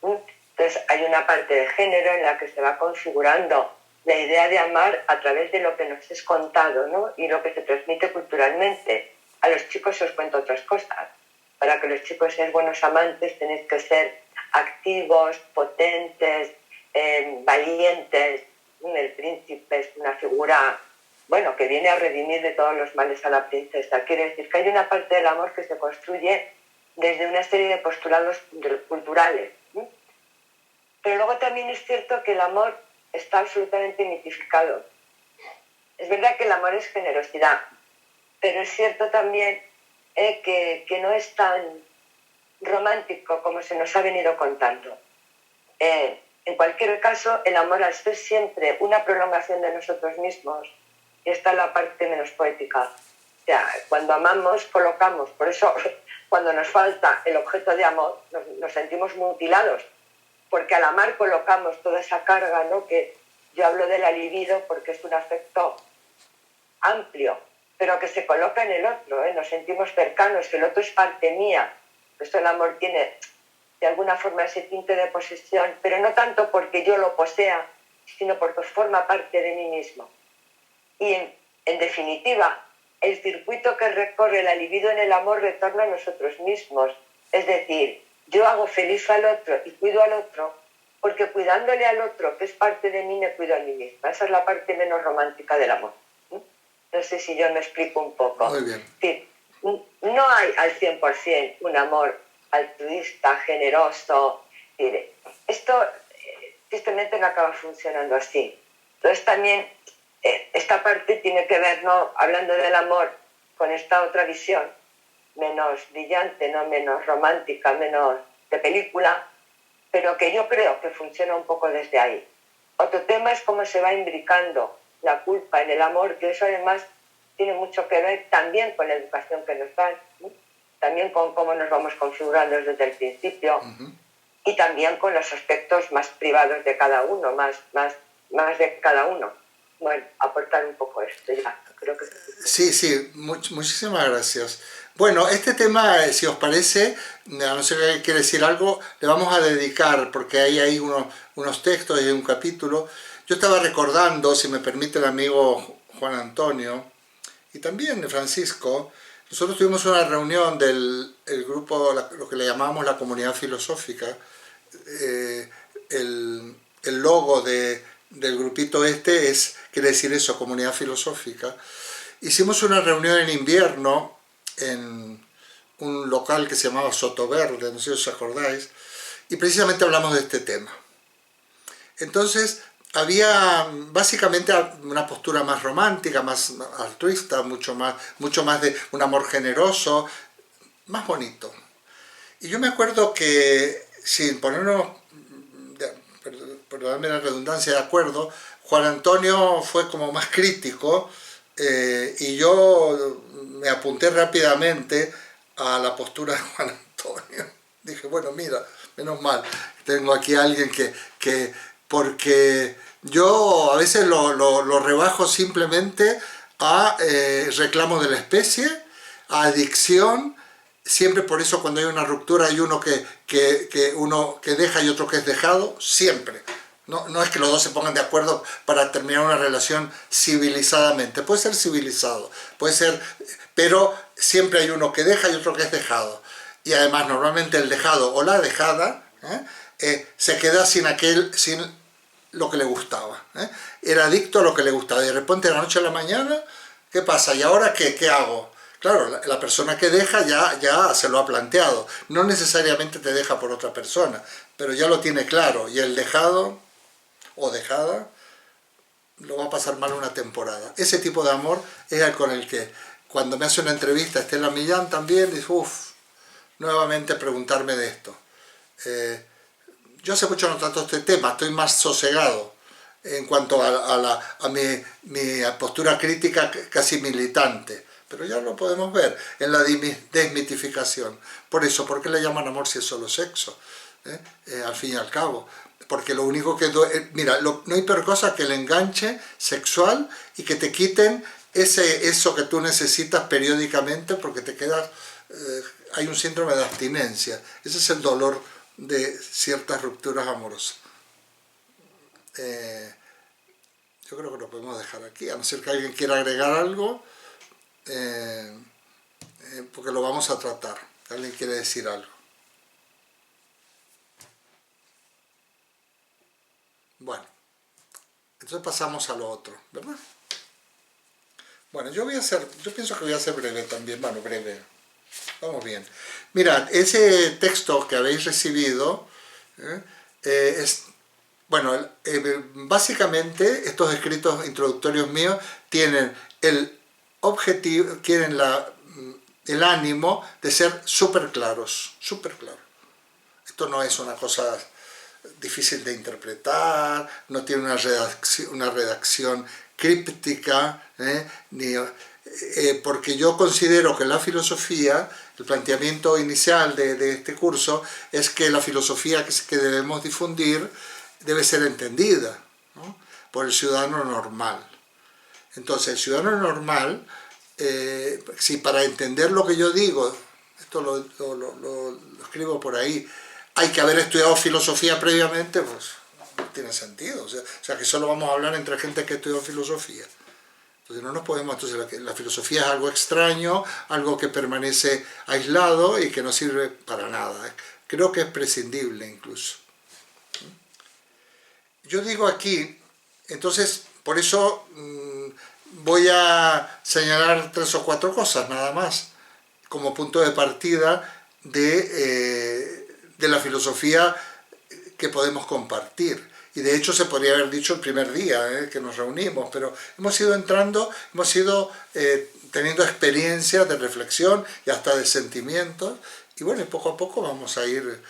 Entonces hay una parte de género en la que se va configurando la idea de amar a través de lo que nos es contado, ¿no? Y lo que se transmite culturalmente. A los chicos os cuento otras cosas. Para que los chicos sean buenos amantes tenéis que ser activos, potentes, valientes. El príncipe es una figura, bueno, que viene a redimir de todos los males a la princesa. Quiere decir que hay una parte del amor que se construye desde una serie de postulados culturales. Pero luego también es cierto que el amor está absolutamente mitificado. Es verdad que el amor es generosidad, pero es cierto también que no es tan romántico como se nos ha venido contando. En cualquier caso, el amor, al ser siempre una prolongación de nosotros mismos, y esta es la parte menos poética. O sea, cuando amamos, colocamos. Por eso, cuando nos falta el objeto de amor, nos sentimos mutilados, porque al amar colocamos toda esa carga, ¿no? Que yo hablo de la libido porque es un afecto amplio, pero que se coloca en el otro, ¿eh? Nos sentimos cercanos, que el otro es parte mía. Por eso el amor tiene, de alguna forma, ese tinte de posesión, pero no tanto porque yo lo posea, sino porque forma parte de mí mismo. Y en definitiva, el circuito que recorre la libido en el amor retorna a nosotros mismos. Es decir, yo hago feliz al otro y cuido al otro, porque cuidándole al otro, que es parte de mí, me cuido a mí misma. Esa es la parte menos romántica del amor. No sé si yo me explico un poco. Muy bien. Sí, no hay al 100% un amor altruista, generoso. Esto tristemente no acaba funcionando así. Entonces también esta parte tiene que ver, ¿no? Hablando del amor, con esta otra visión, menos brillante, ¿no? Menos romántica, menos de película, pero que yo creo que funciona un poco desde ahí. Otro tema es cómo se va imbricando la culpa en el amor, que eso además tiene mucho que ver también con la educación que nos dan, ¿no? También con cómo nos vamos configurando desde el principio, y también con los aspectos más privados de cada uno, más de cada uno. Bueno, aportar un poco esto ya, creo que... Sí, muchísimas gracias. Bueno, este tema, si os parece, a no ser que quiere decir algo, le vamos a dedicar, porque ahí hay unos textos y un capítulo. Yo estaba recordando, si me permite el amigo Juan Antonio, y también Francisco, nosotros tuvimos una reunión del grupo, lo que le llamamos la comunidad filosófica. El logo del grupito quiere decir eso, comunidad filosófica. Hicimos una reunión en invierno en un local que se llamaba Soto Verde, no sé si os acordáis, y precisamente hablamos de este tema. Entonces, había básicamente una postura más romántica, más altruista, mucho más de un amor generoso, más bonito. Y yo me acuerdo que, sin ponernos, perdóname la redundancia, de acuerdo, Juan Antonio fue como más crítico, y yo me apunté rápidamente a la postura de Juan Antonio. Dije, bueno, mira, menos mal, tengo aquí a alguien porque yo a veces lo rebajo simplemente a reclamo de la especie, a adicción. Siempre por eso cuando hay una ruptura hay uno que deja y otro que es dejado, siempre. No es que los dos se pongan de acuerdo para terminar una relación civilizadamente. Puede ser civilizado, puede ser, pero siempre hay uno que deja y otro que es dejado. Y además normalmente el dejado o la dejada se queda sin lo que le gustaba. Era adicto a lo que le gustaba. Y de repente de la noche a la mañana, ¿qué pasa? ¿Y ahora qué hago? Claro, la persona que deja ya se lo ha planteado. No necesariamente te deja por otra persona, pero ya lo tiene claro. Y el dejado o dejada lo va a pasar mal una temporada. Ese tipo de amor es el con el que cuando me hace una entrevista Estela Millán también dice, nuevamente preguntarme de esto. Yo hace mucho no trato este tema, estoy más sosegado en cuanto a mi postura crítica casi militante. Pero ya lo podemos ver en la desmitificación. Por eso, ¿por qué le llaman amor si es solo sexo? al fin y al cabo. Porque lo único que... mira, no hay peor cosa que el enganche sexual y que te quiten eso que tú necesitas periódicamente porque te quedas... hay un síndrome de abstinencia. Ese es el dolor de ciertas rupturas amorosas. Yo creo que lo podemos dejar aquí, a no ser que alguien quiera agregar algo, porque lo vamos a tratar. ¿Alguien quiere decir algo? Bueno, entonces pasamos a lo otro, ¿verdad? Bueno, yo pienso que voy a ser breve también, bueno, breve. Vamos bien. Mirad, ese texto que habéis recibido bueno, básicamente estos escritos introductorios míos tienen el objetivo, tienen el ánimo de ser súper claros, súper claros. Esto no es una cosa difícil de interpretar, no tiene una redacción críptica, porque yo considero que la filosofía, el planteamiento inicial de este curso, es que la filosofía que debemos difundir debe ser entendida, ¿no?, por el ciudadano normal. Entonces, el ciudadano normal, si para entender lo que yo digo, esto lo escribo por ahí, hay que haber estudiado filosofía previamente, pues no tiene sentido. O sea, que solo vamos a hablar entre gente que estudió filosofía. Entonces no nos podemos... Entonces la filosofía es algo extraño, algo que permanece aislado y que no sirve para nada. Creo que es prescindible incluso. Yo digo aquí, entonces, por eso voy a señalar 3 o 4 cosas nada más, como punto de partida de la filosofía que podemos compartir. Y de hecho se podría haber dicho el primer día que nos reunimos, pero hemos ido entrando, hemos ido teniendo experiencias de reflexión y hasta de sentimientos, y bueno, poco a poco vamos a ir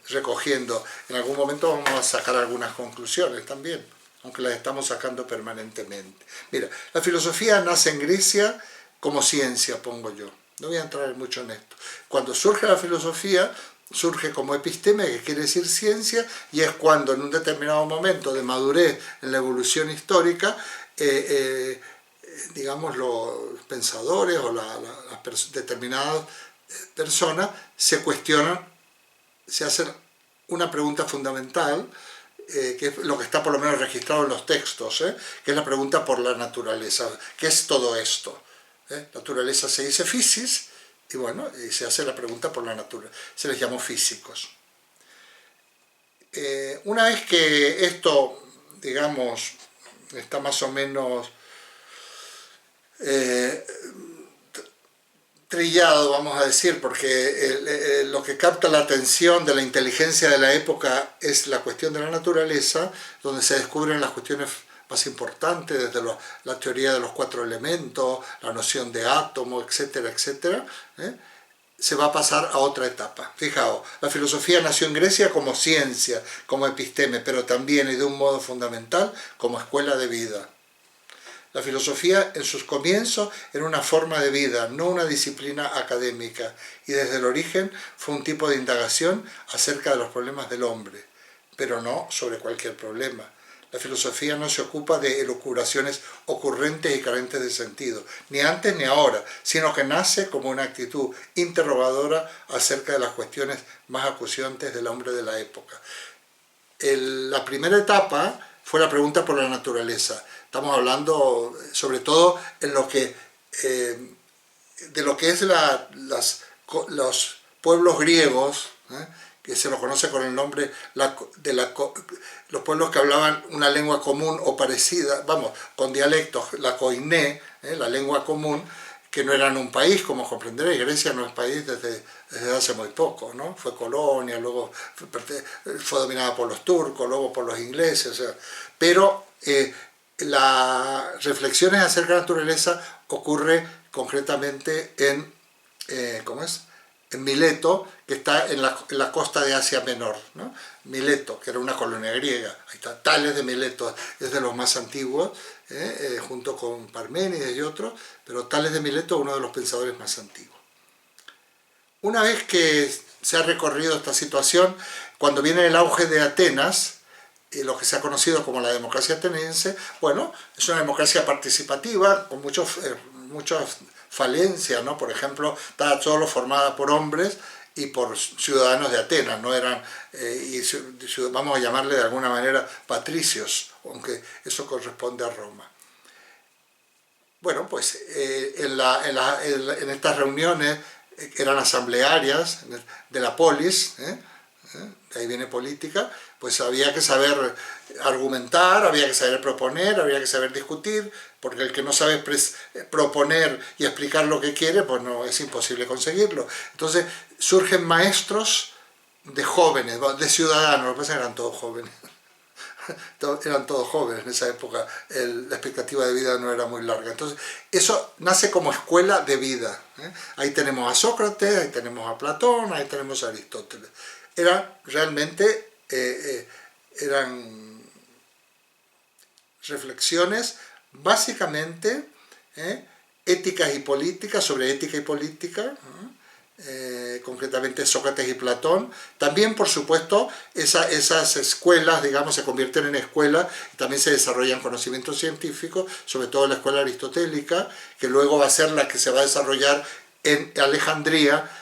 recogiendo. En algún momento vamos a sacar algunas conclusiones también, aunque las estamos sacando permanentemente. Mira, la filosofía nace en Grecia como ciencia, pongo yo. No voy a entrar mucho en esto. Cuando surge la filosofía, surge como episteme, que quiere decir ciencia, y es cuando en un determinado momento de madurez en la evolución histórica, digamos, los pensadores o las determinadas personas se cuestionan, se hacen una pregunta fundamental, que es lo que está por lo menos registrado en los textos, que es la pregunta por la naturaleza. ¿Qué es todo esto? Naturaleza se dice physis, y bueno, y se hace la pregunta por la naturaleza. Se les llamó físicos. Una vez que esto, digamos, está más o menos trillado, vamos a decir, porque lo que capta la atención de la inteligencia de la época es la cuestión de la naturaleza, donde se descubren las cuestiones más importantes, desde la teoría de los 4 elementos, la noción de átomo, etcétera, etcétera, se va a pasar a otra etapa. Fijaos, la filosofía nació en Grecia como ciencia, como episteme, pero también y de un modo fundamental como escuela de vida. La filosofía en sus comienzos era una forma de vida, no una disciplina académica, y desde el origen fue un tipo de indagación acerca de los problemas del hombre, pero no sobre cualquier problema. La filosofía no se ocupa de elucubraciones ocurrentes y carentes de sentido, ni antes ni ahora, sino que nace como una actitud interrogadora acerca de las cuestiones más acuciantes del hombre de la época. La primera etapa fue la pregunta por la naturaleza. Estamos hablando sobre todo en lo que, de lo que es los pueblos griegos, que se los conoce con el nombre los pueblos que hablaban una lengua común o parecida, vamos, con dialectos, la koiné, la lengua común, que no eran un país, como comprenderéis. Grecia no es país desde hace muy poco, ¿no? Fue colonia, luego fue dominada por los turcos, luego por los ingleses, o sea, pero las reflexiones acerca de la naturaleza ocurre concretamente en Mileto, que está en la costa de Asia Menor, ¿no? Mileto, que era una colonia griega. Ahí está, Tales de Mileto es de los más antiguos, junto con Parménides y otros, pero Tales de Mileto es uno de los pensadores más antiguos. Una vez que se ha recorrido esta situación cuando viene el auge de Atenas, y lo que se ha conocido como la democracia ateniense. Bueno, es una democracia participativa con muchas falencias, ¿no? Por ejemplo, estaba solo formada por hombres y por ciudadanos de Atenas, no eran, vamos a llamarle de alguna manera, patricios, aunque eso corresponde a Roma. Bueno, pues en estas reuniones eran asamblearias de la polis, de ahí viene política, pues había que saber argumentar, había que saber proponer, había que saber discutir, porque el que no sabe proponer y explicar lo que quiere, pues no, es imposible conseguirlo. Entonces surgen maestros de jóvenes, de ciudadanos, lo que pasa es que eran todos jóvenes. Eran todos jóvenes en esa época, la expectativa de vida no era muy larga. Entonces, eso nace como escuela de vida. Ahí tenemos a Sócrates, ahí tenemos a Platón, ahí tenemos a Aristóteles. Eran reflexiones básicamente éticas y políticas, sobre ética y política, concretamente Sócrates y Platón. También, por supuesto, esas escuelas, digamos, se convierten en escuelas y también se desarrollan conocimientos científicos, sobre todo la escuela aristotélica, que luego va a ser la que se va a desarrollar en Alejandría,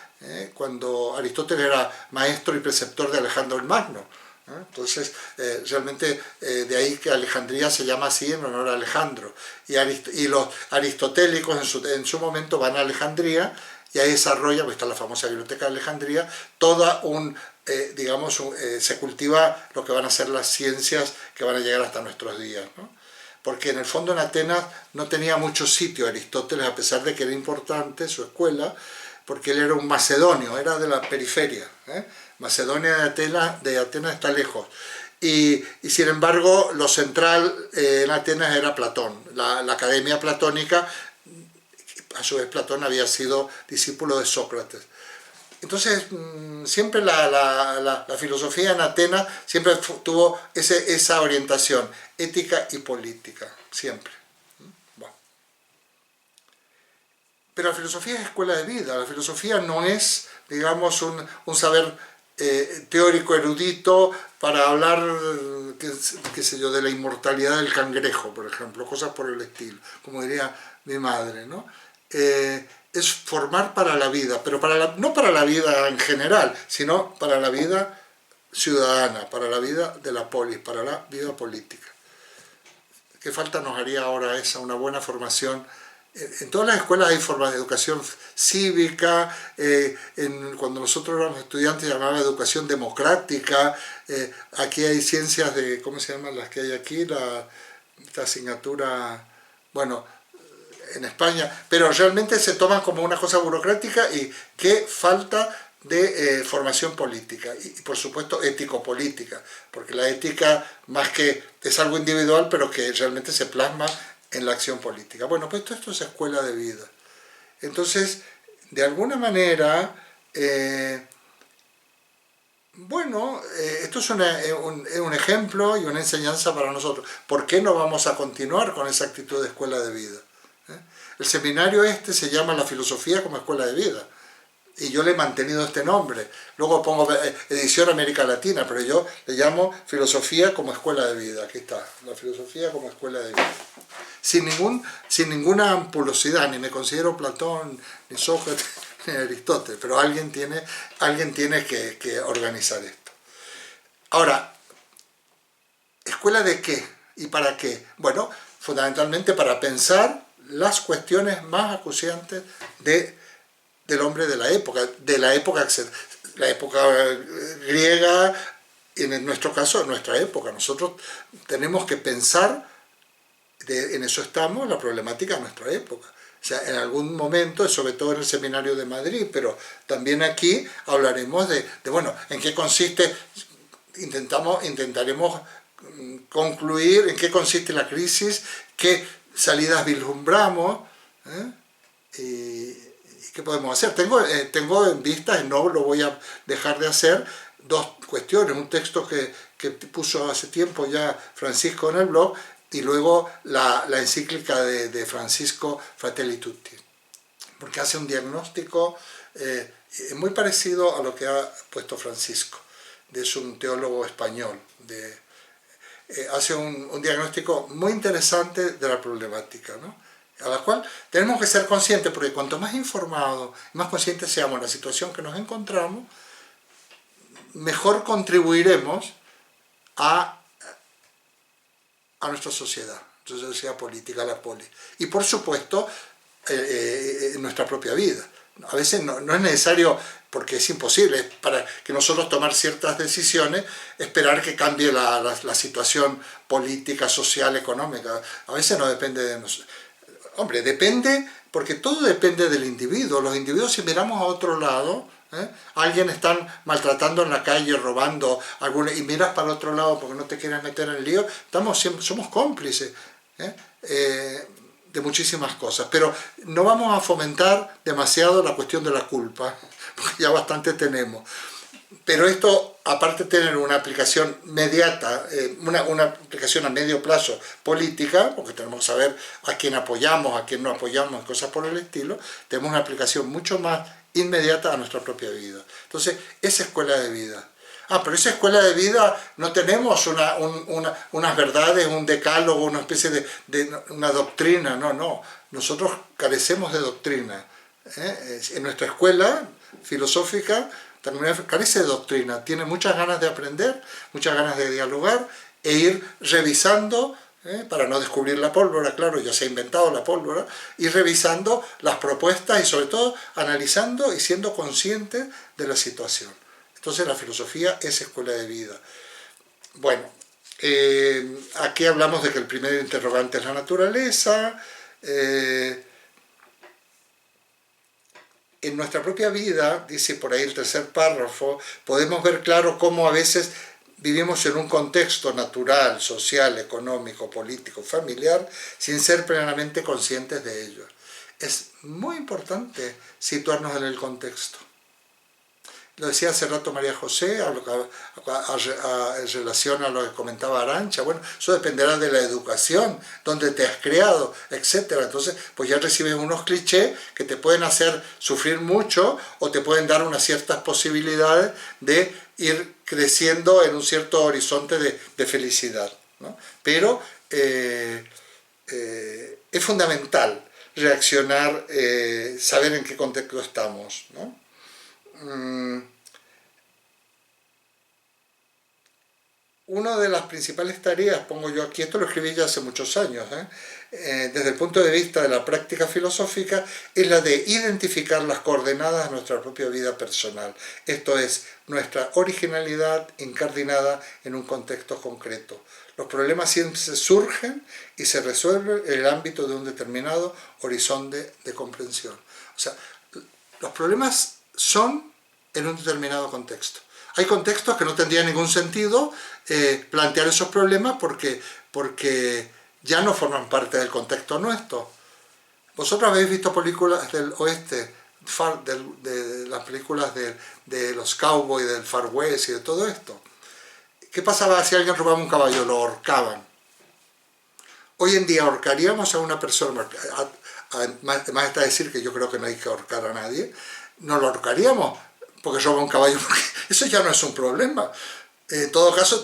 cuando Aristóteles era maestro y preceptor de Alejandro el Magno. Entonces, realmente de ahí que Alejandría se llama así en honor a Alejandro. Y los aristotélicos en su momento van a Alejandría, y ahí desarrolla, pues está la famosa Biblioteca de Alejandría, se cultiva lo que van a ser las ciencias que van a llegar hasta nuestros días, ¿no? Porque en el fondo en Atenas no tenía mucho sitio Aristóteles, a pesar de que era importante su escuela, porque él era un macedonio, era de la periferia. Macedonia de Atenas está lejos. Y sin embargo, lo central en Atenas era Platón, la academia platónica. A su vez Platón había sido discípulo de Sócrates. Entonces, siempre la filosofía en Atenas siempre tuvo esa orientación, ética y política, siempre. Bueno. Pero la filosofía es escuela de vida, la filosofía no es, digamos, un saber teórico erudito para hablar, qué sé yo, de la inmortalidad del cangrejo, por ejemplo, cosas por el estilo, como diría mi madre, ¿no? Es formar para la vida, pero no para la vida en general, sino para la vida ciudadana, para la vida de la polis, para la vida política. ¿Qué falta nos haría ahora una buena formación? En todas las escuelas hay formas de educación cívica, cuando nosotros éramos estudiantes se llamaba educación democrática, aquí hay ciencias de, ¿cómo se llaman las que hay aquí? Esta asignatura, bueno, en España, pero realmente se toman como una cosa burocrática y qué falta de formación política y por supuesto ético-política, porque la ética más que es algo individual pero que realmente se plasma en la acción política. Bueno, pues todo esto es escuela de vida. Entonces, de alguna manera, esto es un ejemplo y una enseñanza para nosotros. ¿Por qué no vamos a continuar con esa actitud de escuela de vida? El seminario se llama La Filosofía como Escuela de Vida. Y yo le he mantenido este nombre. Luego pongo Edición América Latina, pero yo le llamo Filosofía como Escuela de Vida. Aquí está, la Filosofía como Escuela de Vida. Sin ninguna ampulosidad, ni me considero Platón, ni Sócrates, ni Aristóteles, pero alguien tiene que organizar esto. Ahora, ¿escuela de qué? ¿Y para qué? Bueno, fundamentalmente para pensar las cuestiones más acuciantes del hombre de la época griega, y en nuestro caso, nuestra época. Nosotros tenemos que pensar, en eso estamos, la problemática de nuestra época. O sea, en algún momento, sobre todo en el Seminario de Madrid, pero también aquí hablaremos de en qué consiste, intentaremos concluir en qué consiste la crisis, qué salidas vislumbramos, y qué podemos hacer. Tengo en vista, y no lo voy a dejar de hacer, dos cuestiones. Un texto que puso hace tiempo ya Francisco en el blog, y luego la encíclica de Francisco Fratelli Tutti, porque hace un diagnóstico muy parecido a lo que ha puesto Francisco, es un teólogo español, hace un diagnóstico muy interesante de la problemática, ¿no? A la cual tenemos que ser conscientes, porque cuanto más informados, más conscientes seamos de la situación que nos encontramos, mejor contribuiremos a nuestra sociedad política, la poli. Y por supuesto, en nuestra propia vida. A veces no es necesario, porque es imposible, para que nosotros tomar ciertas decisiones, esperar que cambie la situación política, social, económica. A veces no depende de nosotros. Hombre, depende, porque todo depende del individuo. Los individuos, si miramos a otro lado, alguien están maltratando en la calle, robando, y miras para el otro lado porque no te quieres meter en el lío, somos cómplices de muchísimas cosas, pero no vamos a fomentar demasiado la cuestión de la culpa, porque ya bastante tenemos. Pero esto, aparte de tener una aplicación inmediata, una aplicación a medio plazo política, porque tenemos que saber a quién apoyamos, a quién no apoyamos, cosas por el estilo, tenemos una aplicación mucho más inmediata a nuestra propia vida. Entonces, esa escuela de vida. Pero esa escuela de vida no tenemos unas verdades, un decálogo, una especie de una doctrina, no. Nosotros carecemos de doctrina. En nuestra escuela filosófica también carece de doctrina, tiene muchas ganas de aprender, muchas ganas de dialogar e ir revisando, para no descubrir la pólvora, claro, ya se ha inventado la pólvora, ir revisando las propuestas y sobre todo analizando y siendo conscientes de la situación. Entonces la filosofía es escuela de vida. Bueno, aquí hablamos de que el primer interrogante es la naturaleza. En nuestra propia vida, dice por ahí el tercer párrafo, podemos ver claro cómo a veces vivimos en un contexto natural, social, económico, político, familiar, sin ser plenamente conscientes de ello. Es muy importante situarnos en el contexto. Lo decía hace rato María José, en relación a lo que comentaba Arantxa. Bueno, eso dependerá de la educación, dónde te has creado, etc. Entonces, pues ya recibes unos clichés que te pueden hacer sufrir mucho o te pueden dar unas ciertas posibilidades de ir creciendo en un cierto horizonte de felicidad, ¿no? Pero es fundamental reaccionar, saber en qué contexto estamos, ¿no? Una de las principales tareas, pongo yo aquí, esto lo escribí ya hace muchos años, desde el punto de vista de la práctica filosófica, es la de identificar las coordenadas de nuestra propia vida personal. Esto es, nuestra originalidad incardinada en un contexto concreto. Los problemas siempre surgen y se resuelven en el ámbito de un determinado horizonte de comprensión. O sea, los problemas son en un determinado contexto. Hay contextos que no tendría ningún sentido plantear esos problemas porque ya no forman parte del contexto nuestro. Vosotros habéis visto películas del oeste, de las películas de los cowboys, del Far West y de todo esto. ¿Qué pasaba si alguien robaba un caballo? Lo ahorcaban. Hoy en día ahorcaríamos a una persona, más está decir que yo creo que no hay que ahorcar a nadie, no lo ahorcaríamos porque roba un caballo, porque eso ya no es un problema. En todo caso,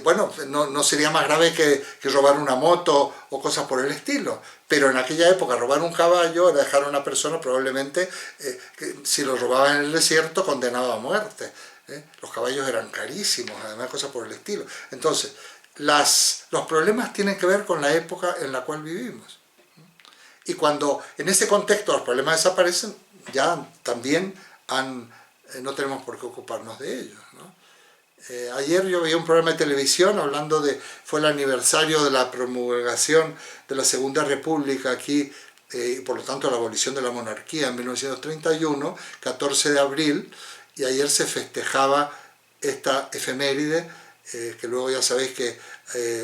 bueno, no sería más grave que robar una moto o cosas por el estilo, pero en aquella época robar un caballo era dejar a una persona probablemente, que si lo robaba en el desierto, condenado a muerte. Los caballos eran carísimos, además cosas por el estilo. Entonces, los problemas tienen que ver con la época en la cual vivimos. Y cuando en ese contexto los problemas desaparecen, ya también no tenemos por qué ocuparnos de ellos, ¿no? Ayer yo veía un programa de televisión hablando fue el aniversario de la promulgación de la Segunda República aquí, y por lo tanto la abolición de la monarquía en 1931, 14 de abril, y ayer se festejaba esta efeméride, que luego ya sabéis que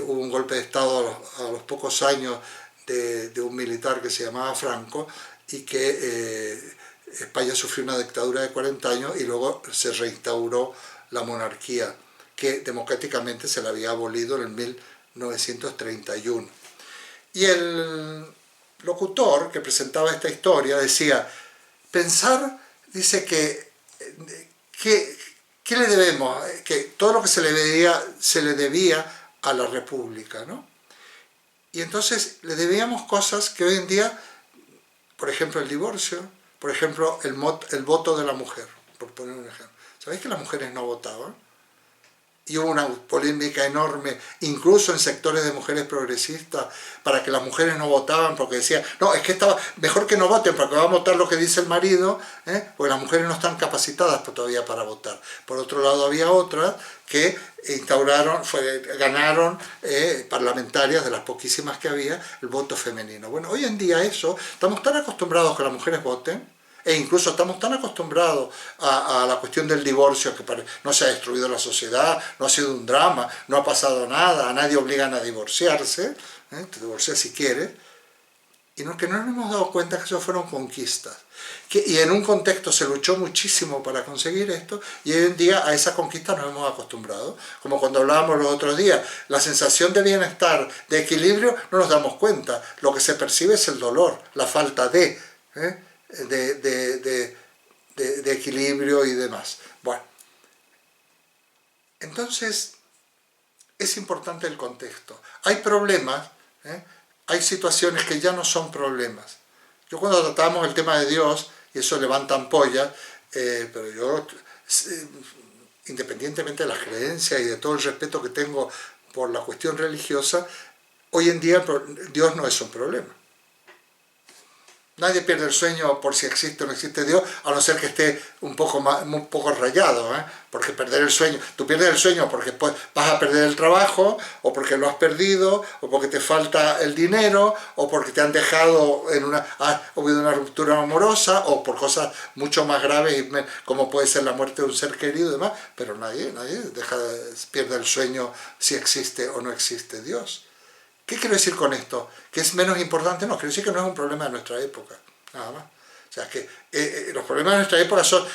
hubo un golpe de Estado a los pocos años de un militar que se llamaba Franco, y que España sufrió una dictadura de 40 años y luego se reinstauró la monarquía, que democráticamente se la había abolido en el 1931. Y el locutor que presentaba esta historia decía, dice que ¿qué le debemos? Que todo lo que se le debía a la República, ¿no? Y entonces le debíamos cosas que hoy en día, por ejemplo el divorcio, por ejemplo el voto de la mujer, por poner un ejemplo. ¿Sabéis que las mujeres no votaban? Y hubo una polémica enorme, incluso en sectores de mujeres progresistas, para que las mujeres no votaban, porque decían, no, es que estaba mejor que no voten, porque va a votar lo que dice el marido, porque las mujeres no están capacitadas todavía para votar. Por otro lado, había otras que ganaron parlamentarias, de las poquísimas que había, el voto femenino. Bueno, hoy en día estamos tan acostumbrados a que las mujeres voten, e incluso estamos tan acostumbrados a la cuestión del divorcio, que no se ha destruido la sociedad, no ha sido un drama, no ha pasado nada, a nadie obligan a divorciarse, te divorcias si quieres, y que no nos hemos dado cuenta que eso fueron conquistas. Y en un contexto se luchó muchísimo para conseguir esto, y hoy en día a esa conquista nos hemos acostumbrado. Como cuando hablábamos los otros días, la sensación de bienestar, de equilibrio, no nos damos cuenta. Lo que se percibe es el dolor, la falta de equilibrio y demás. Bueno, entonces es importante el contexto. Hay problemas, hay situaciones que ya no son problemas. Yo cuando tratamos el tema de Dios, y eso levanta ampollas, pero yo, independientemente de las creencias y de todo el respeto que tengo por la cuestión religiosa, hoy en día Dios no es un problema. Nadie pierde el sueño por si existe o no existe Dios, a no ser que esté un poco rayado, porque perder el sueño, tú pierdes el sueño porque vas a perder el trabajo, o porque lo has perdido, o porque te falta el dinero, o porque te han dejado ha habido una ruptura amorosa, o por cosas mucho más graves como puede ser la muerte de un ser querido y demás, pero nadie pierde el sueño si existe o no existe Dios. ¿Qué quiero decir con esto? ¿Que es menos importante? No, quiero decir que no es un problema de nuestra época, nada más. O sea, que los problemas de nuestra época son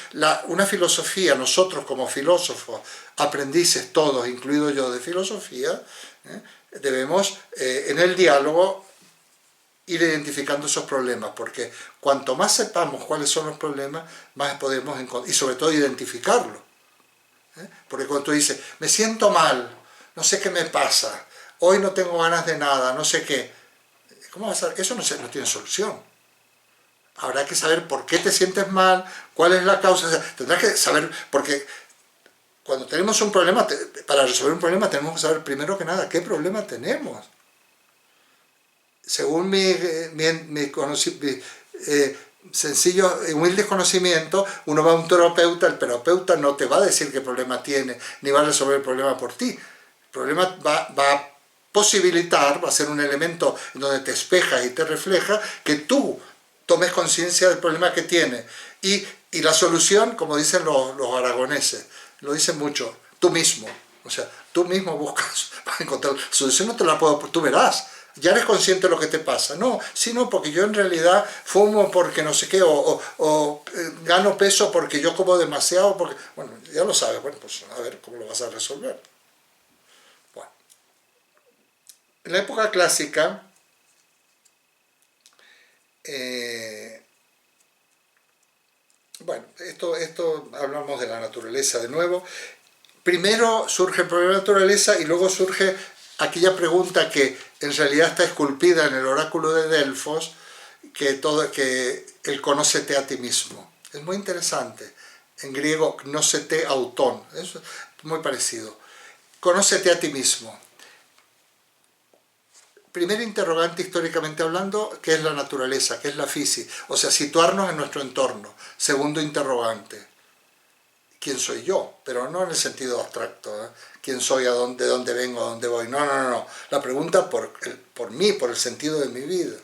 una filosofía, nosotros como filósofos, aprendices todos, incluido yo de filosofía, debemos en el diálogo ir identificando esos problemas, porque cuanto más sepamos cuáles son los problemas, más podemos encontrar, y sobre todo identificarlos. Porque cuando tú dices, me siento mal, no sé qué me pasa, hoy no tengo ganas de nada, no sé qué. ¿Cómo va a ser? Eso no tiene solución. Habrá que saber por qué te sientes mal, cuál es la causa. O sea, tendrás que saber, porque cuando tenemos un problema, para resolver un problema tenemos que saber primero que nada qué problema tenemos. Según mi sencillo, humilde conocimiento, uno va a un terapeuta, el terapeuta no te va a decir qué problema tiene, ni va a resolver el problema por ti. El problema va a posibilitar, va a ser un elemento en donde te espejas y te refleja que tú tomes conciencia del problema que tienes. Y la solución, como dicen los aragoneses, lo dicen mucho, tú mismo. O sea, tú mismo buscas para encontrar. La solución no te la puedo, tú verás. Ya eres consciente de lo que te pasa. No, sino porque yo en realidad fumo porque no sé qué, o gano peso porque yo como demasiado, porque... Bueno, ya lo sabes, bueno, pues a ver cómo lo vas a resolver. En la época clásica, bueno, esto hablamos de la naturaleza de nuevo. Primero surge el problema de la naturaleza y luego surge aquella pregunta que en realidad está esculpida en el oráculo de Delfos, que el conócete a ti mismo. Es muy interesante. En griego, gnósete autón. Es muy parecido. Conócete a ti mismo. Primer interrogante, históricamente hablando, ¿qué es la naturaleza? ¿Qué es la física? O sea, situarnos en nuestro entorno. Segundo interrogante, ¿quién soy yo? Pero no en el sentido abstracto, ¿eh? ¿Quién soy? ¿De dónde vengo? ¿A dónde voy? No. La pregunta por mí, por el sentido de mi vida.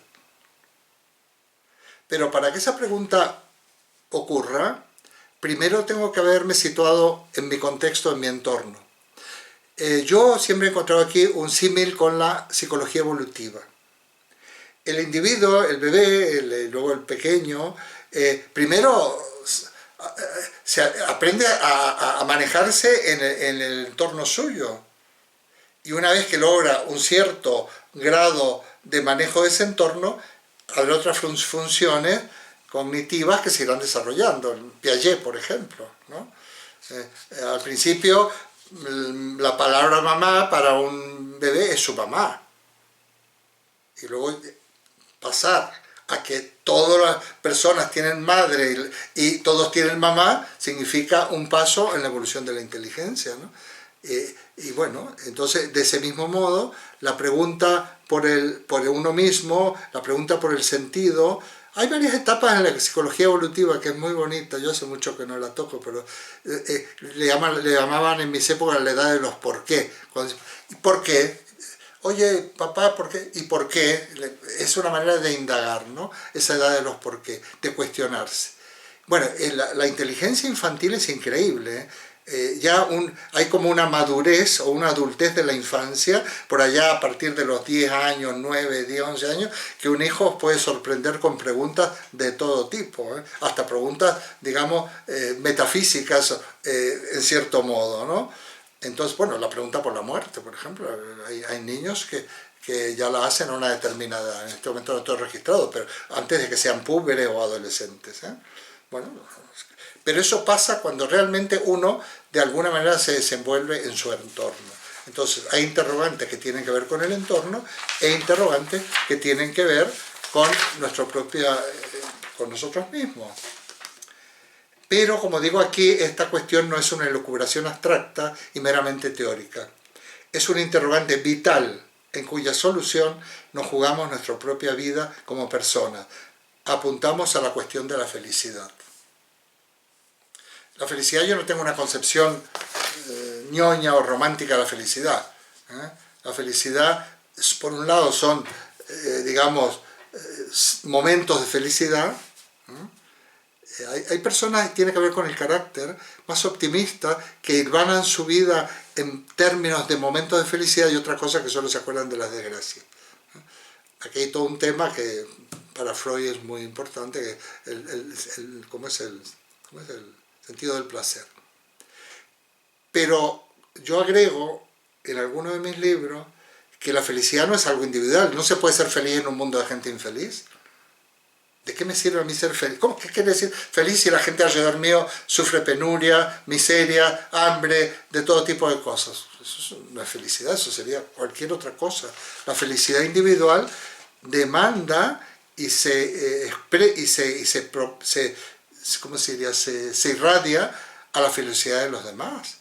Pero para que esa pregunta ocurra, primero tengo que haberme situado en mi contexto, en mi entorno. Yo siempre he encontrado aquí un símil con la psicología evolutiva. El individuo, el bebé, luego el pequeño, primero se aprende a manejarse en el entorno suyo. Y una vez que logra un cierto grado de manejo de ese entorno, habrá otras funciones cognitivas que se irán desarrollando. Piaget, por ejemplo, ¿no? Al principio, la palabra mamá para un bebé es su mamá. Y luego pasar a que todas las personas tienen madre y todos tienen mamá, significa un paso en la evolución de la inteligencia, ¿no? Y bueno, entonces de ese mismo modo, la pregunta por uno mismo, la pregunta por el sentido. Hay varias etapas en la psicología evolutiva que es muy bonita, yo hace mucho que no la toco, pero le llamaban en mis épocas la edad de los por qué. ¿Por qué? Oye, papá, ¿por qué? ¿Y por qué? Es una manera de indagar, ¿no? Esa edad de los por qué, de cuestionarse. Bueno, la inteligencia infantil es increíble, ¿eh? Hay como una madurez o una adultez de la infancia, por allá a partir de los 10 años, 9, 10, 11 años, que un hijo puede sorprender con preguntas de todo tipo, ¿eh? Hasta preguntas, digamos, metafísicas, en cierto modo, ¿no? Entonces, bueno, la pregunta por la muerte, por ejemplo, hay niños que ya la hacen a una determinada, en este momento no estoy registrado, pero antes de que sean púberes o adolescentes, ¿eh? Bueno, pero eso pasa cuando realmente uno de alguna manera se desenvuelve en su entorno. Entonces hay interrogantes que tienen que ver con el entorno e interrogantes que tienen que ver con con nosotros mismos. Pero como digo aquí, esta cuestión no es una elucubración abstracta y meramente teórica. Es un interrogante vital en cuya solución nos jugamos nuestra propia vida como personas. Apuntamos a la cuestión de la felicidad. La felicidad, yo no tengo una concepción ñoña o romántica de la felicidad, ¿eh? La felicidad, por un lado, son, digamos, momentos de felicidad. Hay personas que tienen que ver con el carácter más optimista que irvanan su vida en términos de momentos de felicidad y otra cosa que solo se acuerdan de las desgracias. Aquí hay todo un tema que para Freud es muy importante, que ¿cómo es el sentido del placer? Pero yo agrego en alguno de mis libros que la felicidad no es algo individual, no se puede ser feliz en un mundo de gente infeliz. ¿De qué me sirve a mí ser feliz? ¿Qué quiere decir feliz si la gente alrededor mío sufre penuria, miseria, hambre, de todo tipo de cosas? Eso no es felicidad, eso sería cualquier otra cosa. La felicidad individual demanda y se irradia a la felicidad de los demás.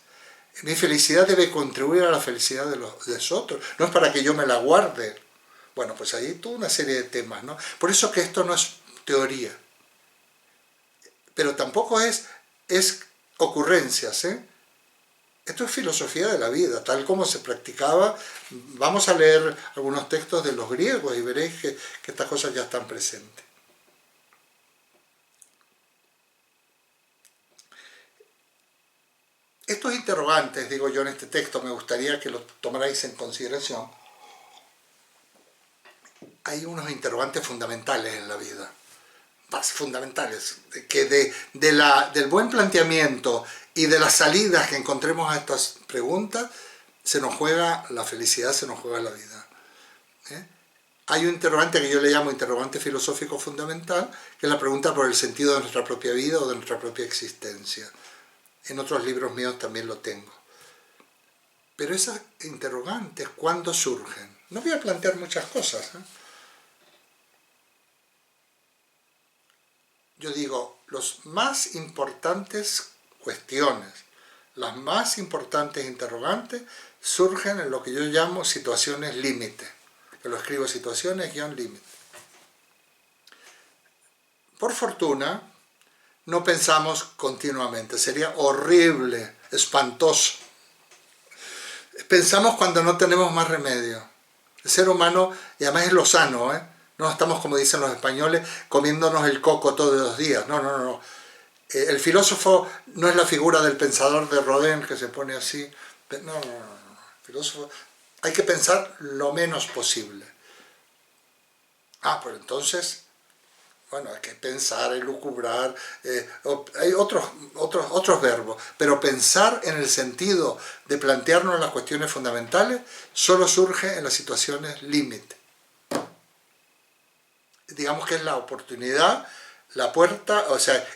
Mi felicidad debe contribuir a la felicidad de los otros, no es para que yo me la guarde. Bueno, pues ahí hay toda una serie de temas, ¿no? Por eso que esto no es teoría, pero tampoco es ocurrencias, ¿eh? Esto es filosofía de la vida, tal como se practicaba. Vamos a leer algunos textos de los griegos y veréis que estas cosas ya están presentes. Estos interrogantes, digo yo en este texto, me gustaría que los tomarais en consideración. Hay unos interrogantes fundamentales en la vida, fundamentales, que del buen planteamiento y de las salidas que encontremos a estas preguntas, se nos juega la felicidad, se nos juega la vida. Hay un interrogante que yo le llamo interrogante filosófico fundamental, que es la pregunta por el sentido de nuestra propia vida o de nuestra propia existencia. En otros libros míos también lo tengo. Pero esas interrogantes, ¿cuándo surgen? No voy a plantear muchas cosas, ¿eh? Yo digo, las más importantes cuestiones, las más importantes interrogantes, surgen en lo que yo llamo situaciones límite, que lo escribo situaciones-límite. Por fortuna, no pensamos continuamente, sería horrible, espantoso. Pensamos cuando no tenemos más remedio. El ser humano, y además es lo sano, no estamos, como dicen los españoles, comiéndonos el coco todos los días. No. El filósofo no es la figura del pensador de Rodin que se pone así. No. Filósofo, hay que pensar lo menos posible. Pues entonces, bueno, hay que pensar, elucubrar, hay otros verbos, pero pensar en el sentido de plantearnos las cuestiones fundamentales solo surge en las situaciones límite. Digamos que es la oportunidad La puerta, o sea,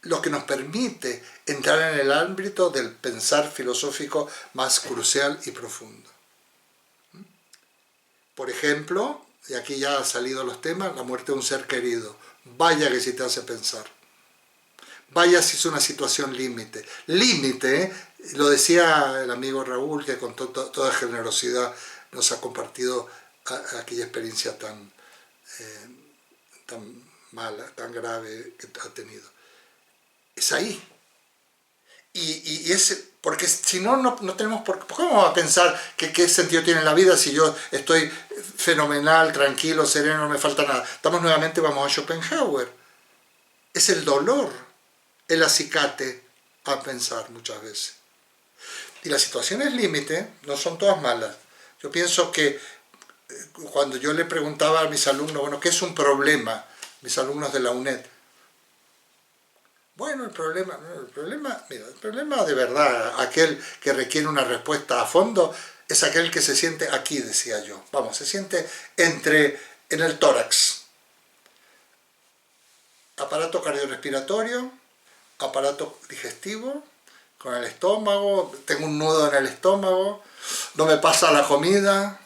lo que nos permite entrar en el ámbito del pensar filosófico más crucial y profundo. Por ejemplo, y aquí ya han salido los temas, la muerte de un ser querido. Vaya que si te hace pensar. Vaya si es una situación límite. Límite, lo decía el amigo Raúl, que con toda generosidad nos ha compartido aquella experiencia tan mala, tan grave que ha tenido. Es ahí. Y es, porque si no, no tenemos por qué. ¿Cómo vamos a pensar que qué sentido tiene la vida si yo estoy fenomenal, tranquilo, sereno, no me falta nada? Estamos nuevamente, vamos a Schopenhauer. Es el dolor, el acicate a pensar muchas veces. Y las situaciones límite no son todas malas. Yo pienso que cuando yo le preguntaba a mis alumnos, bueno, ¿qué es un problema? Mis alumnos de la UNED. Bueno, el problema de verdad, aquel que requiere una respuesta a fondo, es aquel que se siente aquí, decía yo. Vamos, se siente en el tórax. Aparato cardiorrespiratorio, aparato digestivo, con el estómago, tengo un nudo en el estómago, no me pasa la comida,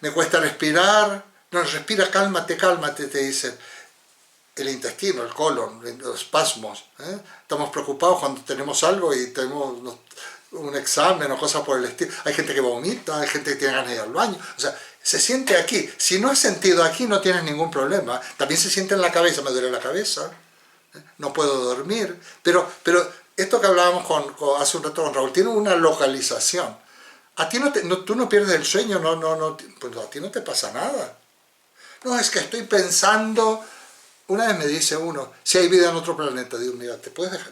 me cuesta respirar, no, respira, cálmate, te dicen. El intestino, el colon, los espasmos. Estamos preocupados cuando tenemos algo y tenemos un examen o cosas por el estilo. Hay gente que vomita, hay gente que tiene ganas de ir al baño. O sea, se siente aquí. Si no has sentido aquí, no tienes ningún problema. También se siente en la cabeza, me duele la cabeza, no puedo dormir. Pero esto que hablábamos hace un rato con Raúl, tiene una localización. A ti tú no pierdes el sueño, pues a ti no te pasa nada. No, es que estoy pensando. Una vez me dice uno, si hay vida en otro planeta, digo, mira,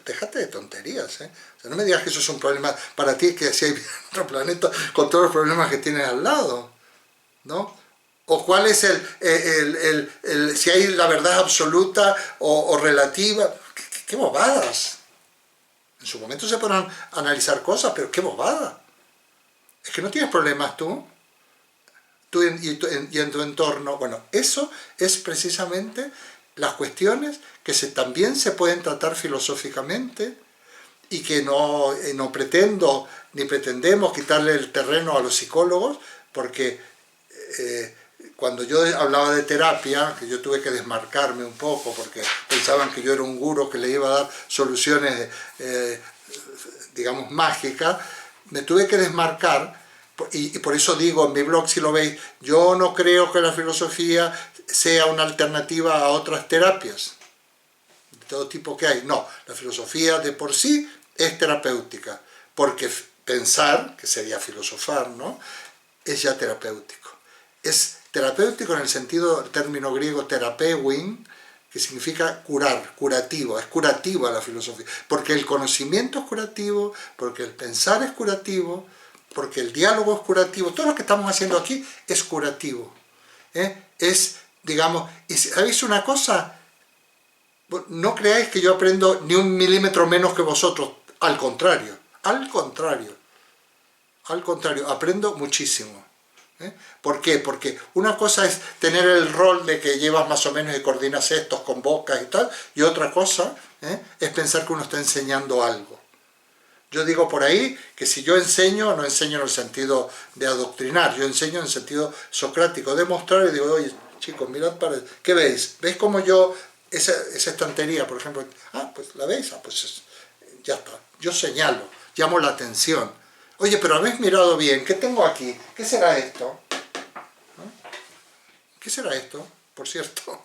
déjate de tonterías, O sea, no me digas que eso es un problema para ti, que si hay vida en otro planeta, con todos los problemas que tienes al lado, ¿no? O cuál es si hay la verdad absoluta o relativa, qué bobadas. En su momento se podrán analizar cosas, pero qué bobada. Es que no tienes problemas tú y en tu entorno. Bueno, eso es precisamente las cuestiones que también se pueden tratar filosóficamente y que no pretendo ni pretendemos quitarle el terreno a los psicólogos, porque cuando yo hablaba de terapia, que yo tuve que desmarcarme un poco porque pensaban que yo era un gurú que le iba a dar soluciones, digamos, mágicas, me tuve que desmarcar. Y por eso digo en mi blog, si lo veis, yo no creo que la filosofía sea una alternativa a otras terapias de todo tipo que hay. No, la filosofía de por sí es terapéutica, porque pensar, que sería filosofar, ¿no?, es ya terapéutico. Es terapéutico en el sentido del término griego terapeuin, que significa curar, curativo, es curativa la filosofía, porque el conocimiento es curativo, porque el pensar es curativo, porque el diálogo es curativo, todo lo que estamos haciendo aquí es curativo. Es, digamos, y ¿sabéis una cosa? No creáis que yo aprendo ni un milímetro menos que vosotros, al contrario, aprendo muchísimo. ¿Por qué? Porque una cosa es tener el rol de que llevas más o menos y coordinas estos, convocas y tal, y otra cosa es pensar que uno está enseñando algo. Yo digo por ahí que si yo enseño, no enseño en el sentido de adoctrinar, yo enseño en el sentido socrático, de mostrar y digo, oye, chicos, mirad para... ¿Qué veis? ¿Veis cómo yo, esa estantería, por ejemplo, pues la veis, pues ya está, yo señalo, llamo la atención. Oye, pero habéis mirado bien, ¿qué tengo aquí? ¿Qué será esto? ¿Qué será esto, por cierto?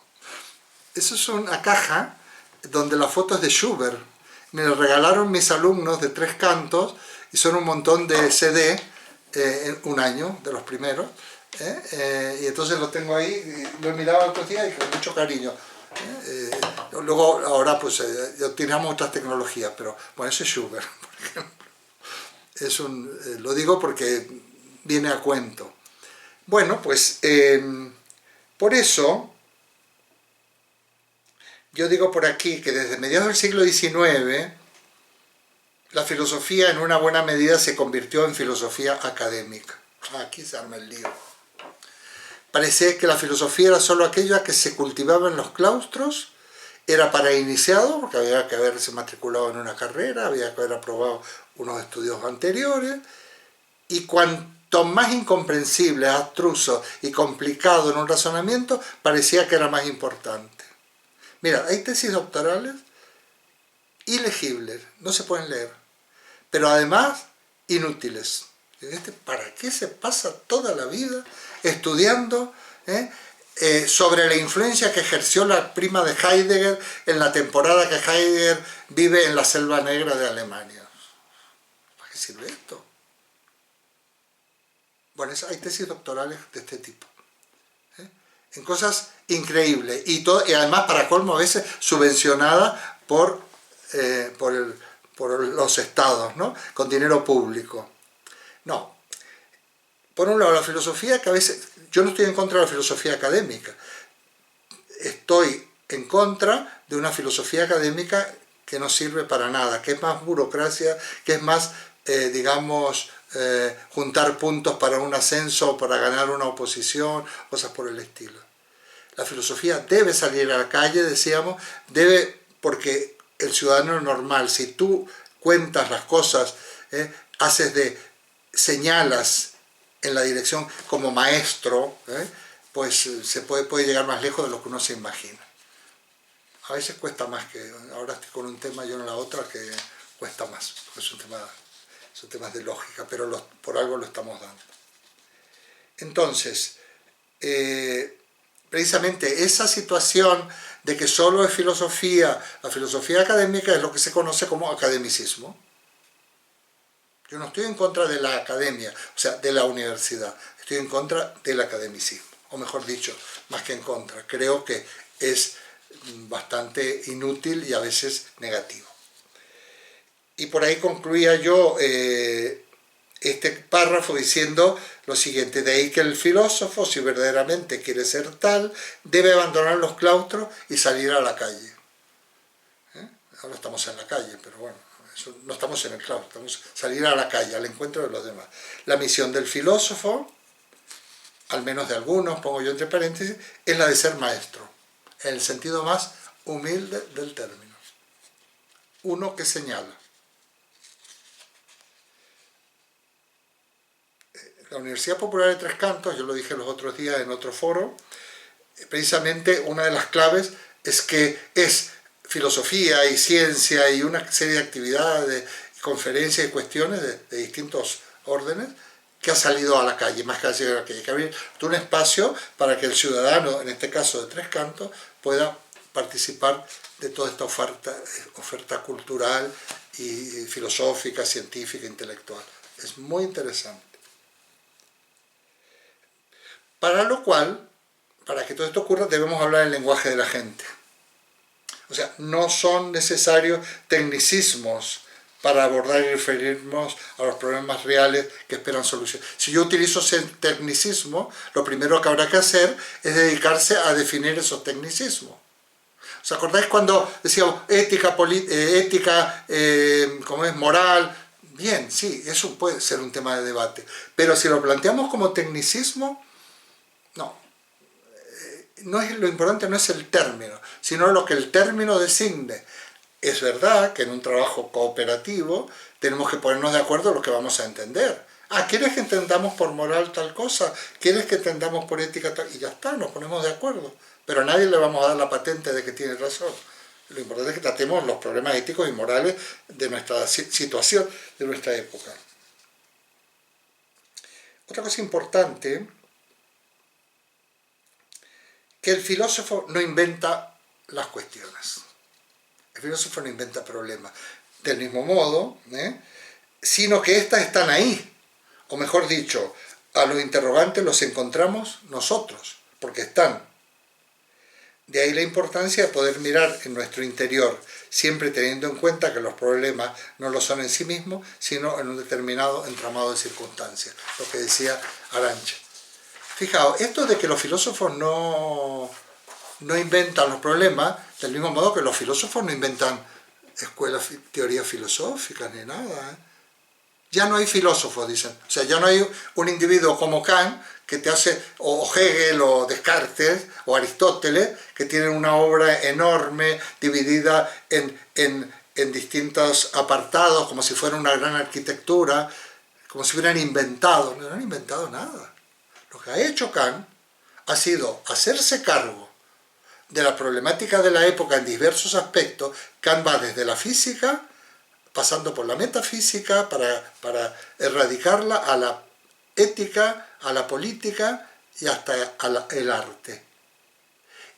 Eso es una caja donde la foto es de Schubert. Me lo regalaron mis alumnos de 3 cantos y son un montón de CD, un año de los primeros, y entonces lo tengo ahí, y lo he mirado otros días y con mucho cariño. Luego, ahora pues ya utilizamos otras tecnologías, pero bueno, ese es Schubert, por ejemplo. Lo digo porque viene a cuento. Bueno, pues por eso yo digo por aquí que desde mediados del siglo XIX la filosofía en una buena medida se convirtió en filosofía académica. Aquí se arma el lío. parecía que la filosofía era solo aquella que se cultivaba en los claustros, era para iniciados, porque había que haberse matriculado en una carrera, había que haber aprobado unos estudios anteriores, y cuanto más incomprensible, abstruso y complicado en un razonamiento, parecía que era más importante. Mira, hay tesis doctorales ilegibles, no se pueden leer, pero además inútiles. ¿Para qué se pasa toda la vida estudiando sobre la influencia que ejerció la prima de Heidegger en la temporada que Heidegger vive en la selva negra de Alemania? ¿Para qué sirve esto? Bueno, hay tesis doctorales de este tipo, en cosas increíbles, y además, para colmo, a veces subvencionada por los estados, ¿no? Con dinero público. No. Por un lado, la filosofía, que a veces... Yo no estoy en contra de la filosofía académica. Estoy en contra de una filosofía académica que no sirve para nada, que es más burocracia, que es más, juntar puntos para un ascenso, para ganar una oposición, cosas por el estilo. La filosofía debe salir a la calle, decíamos, porque el ciudadano normal, si tú cuentas las cosas, señalas en la dirección como maestro, pues se puede llegar más lejos de lo que uno se imagina. A veces cuesta más, que ahora estoy con un tema, yo en la otra, que cuesta más, porque son temas de lógica, pero por algo lo estamos dando. Entonces, precisamente esa situación de que solo es filosofía, la filosofía académica es lo que se conoce como academicismo. Yo no estoy en contra de la academia, o sea, de la universidad, estoy en contra del academicismo, o mejor dicho, más que en contra, creo que es bastante inútil y a veces negativo. Y por ahí concluía yo este párrafo diciendo lo siguiente: de ahí que el filósofo, si verdaderamente quiere ser tal, debe abandonar los claustros y salir a la calle. Ahora estamos en la calle, pero bueno, no estamos en el claustro, estamos salir a la calle, al encuentro de los demás. La misión del filósofo, al menos de algunos, pongo yo entre paréntesis, es la de ser maestro, en el sentido más humilde del término. Uno que señala. La Universidad Popular de Tres Cantos, yo lo dije los otros días en otro foro, precisamente una de las claves es que es filosofía y ciencia y una serie de actividades, conferencias y cuestiones de distintos órdenes que ha salido a la calle, más que a la calle, que abrir un espacio para que el ciudadano, en este caso de Tres Cantos, pueda participar de toda esta oferta cultural y filosófica, científica, intelectual. Es muy interesante. Para lo cual, para que todo esto ocurra, debemos hablar el lenguaje de la gente. O sea, no son necesarios tecnicismos para abordar y referirnos a los problemas reales que esperan solución. Si yo utilizo ese tecnicismo, lo primero que habrá que hacer es dedicarse a definir esos tecnicismos. ¿Os acordáis cuando decíamos ética, ¿cómo es? Moral? Bien, sí, eso puede ser un tema de debate. Pero si lo planteamos como tecnicismo, no es lo importante, no es el término, sino lo que el término designe. Es verdad que en un trabajo cooperativo tenemos que ponernos de acuerdo en lo que vamos a entender. ¿Quieres que entendamos por moral tal cosa? ¿Quieres que entendamos por ética tal? Y ya está, nos ponemos de acuerdo. Pero a nadie le vamos a dar la patente de que tiene razón. Lo importante es que tratemos los problemas éticos y morales de nuestra situación, de nuestra época. Otra cosa importante, que el filósofo no inventa las cuestiones. El filósofo no inventa problemas. Del mismo modo, sino que éstas están ahí. O mejor dicho, a los interrogantes los encontramos nosotros, porque están. De ahí la importancia de poder mirar en nuestro interior, siempre teniendo en cuenta que los problemas no lo son en sí mismos, sino en un determinado entramado de circunstancias. Lo que decía Arantxa. Fijaos, esto de que los filósofos no inventan los problemas, del mismo modo que los filósofos no inventan teorías filosóficas ni nada. ya no hay filósofos, dicen. O sea, ya no hay un individuo como Kant que te hace, o Hegel, o Descartes, o Aristóteles, que tienen una obra enorme, dividida en distintos apartados, como si fuera una gran arquitectura, como si hubieran inventado. No han inventado nada. Lo que ha hecho Kant ha sido hacerse cargo de la problemática de la época en diversos aspectos. Kant va desde la física, pasando por la metafísica, para erradicarla, a la ética, a la política y hasta el arte.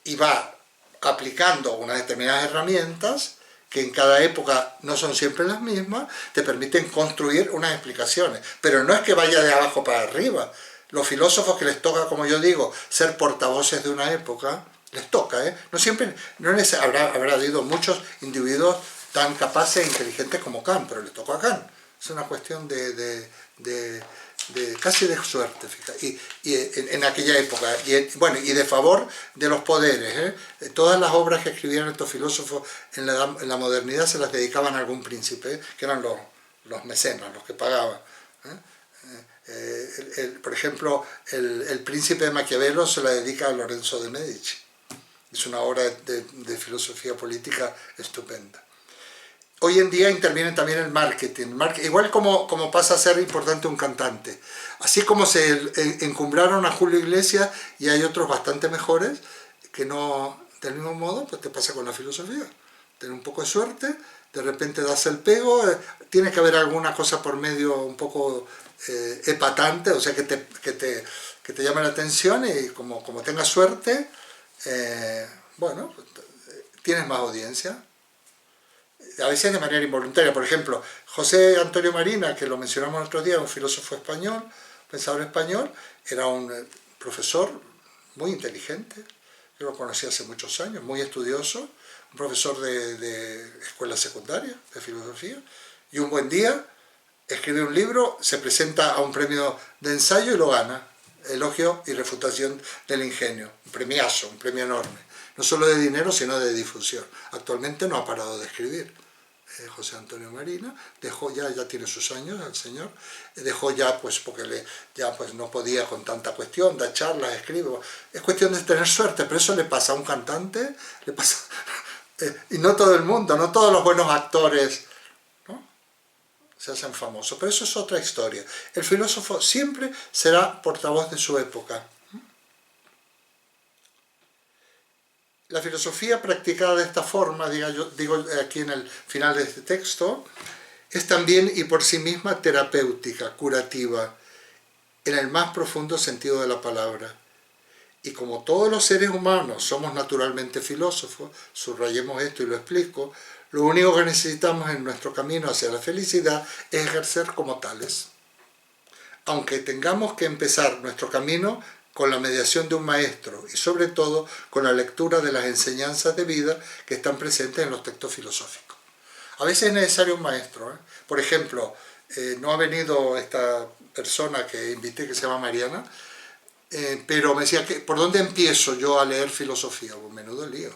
Y va aplicando unas determinadas herramientas que en cada época no son siempre las mismas, te permiten construir unas explicaciones. Pero no es que vaya de abajo para arriba. Los filósofos que les toca, como yo digo, ser portavoces de una época, les toca, ¿eh? No siempre, habrá habido muchos individuos tan capaces e inteligentes como Kant, pero le tocó a Kant. Es una cuestión casi de suerte, fíjate. Y en aquella época, y de favor de los poderes, ¿eh? Todas las obras que escribieron estos filósofos en la modernidad se las dedicaban a algún príncipe, ¿eh? Que eran los mecenas, los que pagaban, ¿eh? Por ejemplo, el príncipe de Maquiavelo se la dedica a Lorenzo de Medici. Es una obra de filosofía política estupenda. Hoy en día interviene también el marketing. Igual como pasa a ser importante un cantante. Así como se encumbraron a Julio Iglesias, y hay otros bastante mejores, que no, del mismo modo, pues te pasa con la filosofía. Ten un poco de suerte, de repente das el pego, tiene que haber alguna cosa por medio un poco epatante, o sea, que te llame la atención, y como tengas suerte, bueno, tienes más audiencia. A veces de manera involuntaria. Por ejemplo, José Antonio Marina, que lo mencionamos el otro día, un filósofo español, pensador español, era un profesor muy inteligente, yo lo conocí hace muchos años, muy estudioso, un profesor de escuela secundaria, de filosofía, y un buen día escribe un libro, se presenta a un premio de ensayo y lo gana, Elogio y refutación del ingenio, un premiazo, un premio enorme, no solo de dinero, sino de difusión. Actualmente no ha parado de escribir. José Antonio Marina dejó ya tiene sus años el señor, dejó ya pues porque pues no podía con tanta cuestión, da charlas, escribe, es cuestión de tener suerte, pero eso le pasa a un cantante, le pasa, y no todo el mundo, no todos los buenos actores, ¿no?, se hacen famosos, pero eso es otra historia. El filósofo siempre será portavoz de su época. La filosofía practicada de esta forma, digo aquí en el final de este texto, es también y por sí misma terapéutica, curativa, en el más profundo sentido de la palabra. Y como todos los seres humanos somos naturalmente filósofos, subrayemos esto y lo explico, lo único que necesitamos en nuestro camino hacia la felicidad es ejercer como tales. Aunque tengamos que empezar nuestro camino con la mediación de un maestro y sobre todo con la lectura de las enseñanzas de vida que están presentes en los textos filosóficos. A veces es necesario un maestro, ¿eh? Por ejemplo, no ha venido esta persona que invité, que se llama Mariana, pero me decía, ¿por dónde empiezo yo a leer filosofía? Pues menudo lío.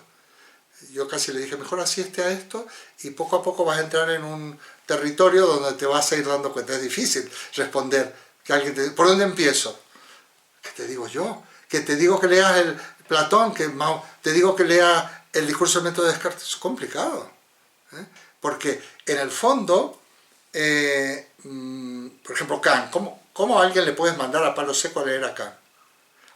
Yo casi le dije, mejor asiste a esto y poco a poco vas a entrar en un territorio donde te vas a ir dando cuenta. Es difícil responder, que alguien te diga, ¿por dónde empiezo? ¿Qué te digo yo? Que te digo que leas el Platón, te digo que leas el discurso del método de Descartes. Es complicado, ¿eh? Porque en el fondo, por ejemplo, Kant, ¿cómo a alguien le puedes mandar a palo seco a leer a Kant?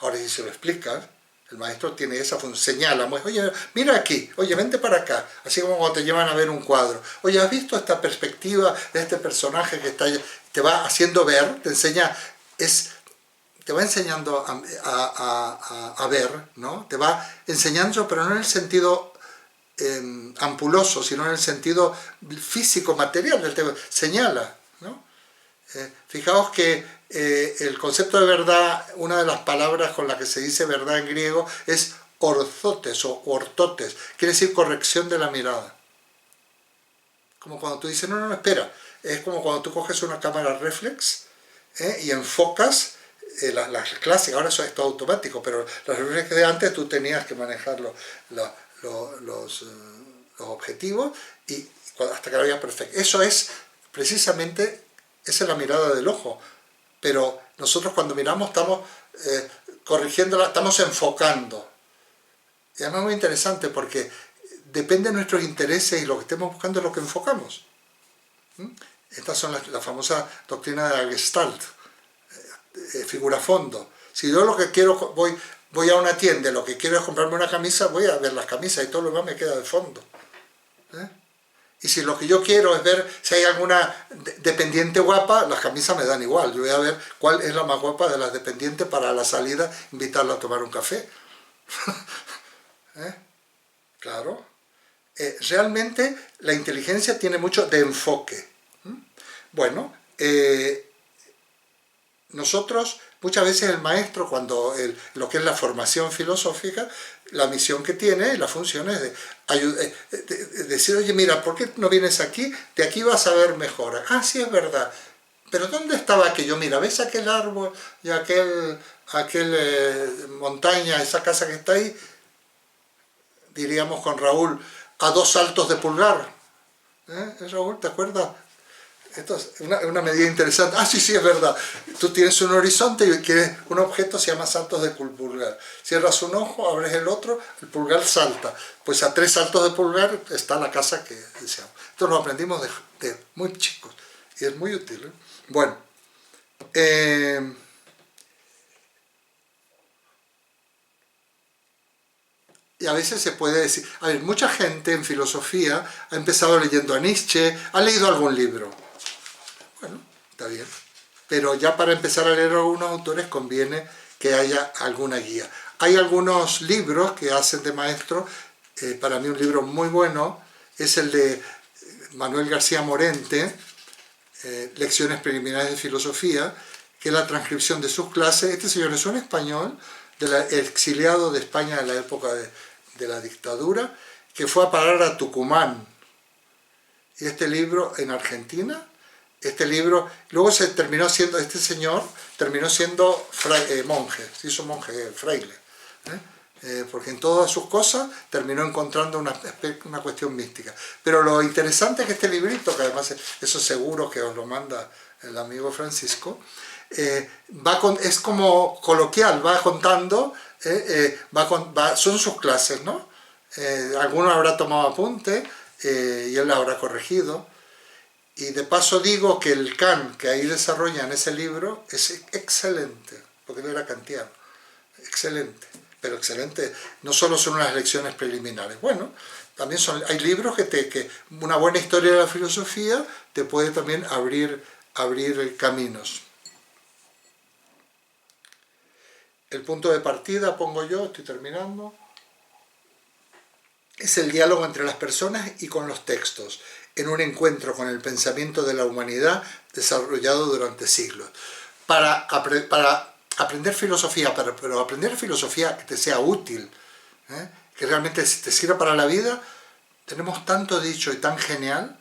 Ahora, si se lo explicas, el maestro tiene esa función, señala, oye, mira aquí, oye, vente para acá, así como cuando te llevan a ver un cuadro. Oye, ¿has visto esta perspectiva de este personaje que está ahí? Te va haciendo ver, te va enseñando a ver, ¿no? Te va enseñando, pero no en el sentido ampuloso, sino en el sentido físico, material del tema. Señala, ¿no? Fijaos que el concepto de verdad, una de las palabras con la que se dice verdad en griego es orzotes o ortotes, quiere decir corrección de la mirada. Como cuando tú dices, no, espera, es como cuando tú coges una cámara reflex y enfocas las clásicas, ahora eso es todo automático, pero las reflexes de antes tú tenías que manejar los objetivos y hasta que lo veías perfecto. Eso es precisamente Esa es la mirada del ojo. Pero nosotros cuando miramos estamos corrigiéndola, estamos enfocando. Y además es muy interesante porque depende de nuestros intereses y lo que estemos buscando es lo que enfocamos. Estas son la famosa doctrina de la Gestalt, figura-fondo. Si yo lo que quiero, voy a una tienda, lo que quiero es comprarme una camisa, voy a ver las camisas y todo lo demás me queda de fondo. Y si lo que yo quiero es ver si hay alguna dependiente guapa, las camisas me dan igual. Yo voy a ver cuál es la más guapa de las dependientes para la salida, invitarla a tomar un café. Claro. Realmente la inteligencia tiene mucho de enfoque. Bueno, nosotros, muchas veces el maestro, cuando lo que es la formación filosófica, la misión que tiene, la función es de decir, oye, mira, ¿por qué no vienes aquí? De aquí vas a ver mejor. Ah, sí, es verdad. Pero ¿dónde estaba aquello? Mira, ¿ves aquel árbol y aquel montaña, esa casa que está ahí? Diríamos con Raúl, a 2 saltos de pulgar. Raúl, ¿te acuerdas? Esto es una medida interesante. Ah, sí, sí, es verdad. Tú tienes un horizonte y quieres un objeto, se llama saltos de pulgar. Cierras un ojo, abres el otro, el pulgar salta. Pues a 3 saltos de pulgar está la casa que deseamos. Esto lo aprendimos de muy chicos y es muy útil. Bueno, y a veces se puede decir, a ver, mucha gente en filosofía ha empezado leyendo a Nietzsche, ha leído algún libro. Bueno, está bien. Pero ya para empezar a leer a algunos autores conviene que haya alguna guía. Hay algunos libros que hacen de maestro, para mí un libro muy bueno, es el de Manuel García Morente, Lecciones Preliminares de Filosofía, que es la transcripción de sus clases. Este señor es un español, exiliado de España en la época de la dictadura, que fue a parar a Tucumán. Y este libro en Argentina, luego este señor terminó siendo monje, se hizo monje, fraile, porque en todas sus cosas terminó encontrando una cuestión mística. Pero lo interesante es que este librito, que además eso seguro que os lo manda el amigo Francisco, es como coloquial, va contando, son sus clases, ¿no? Alguno habrá tomado apunte y él la habrá corregido. Y de paso digo que el Kant que ahí desarrolla en ese libro es excelente, porque él era kantiano, excelente, pero excelente, no solo son unas lecciones preliminares, bueno, también hay libros que una buena historia de la filosofía te puede también abrir caminos. El punto de partida, pongo yo, estoy terminando, es el diálogo entre las personas y con los textos, en un encuentro con el pensamiento de la humanidad desarrollado durante siglos. Para aprender filosofía, pero aprender filosofía que te sea útil, que realmente te sirva para la vida, tenemos tanto dicho y tan genial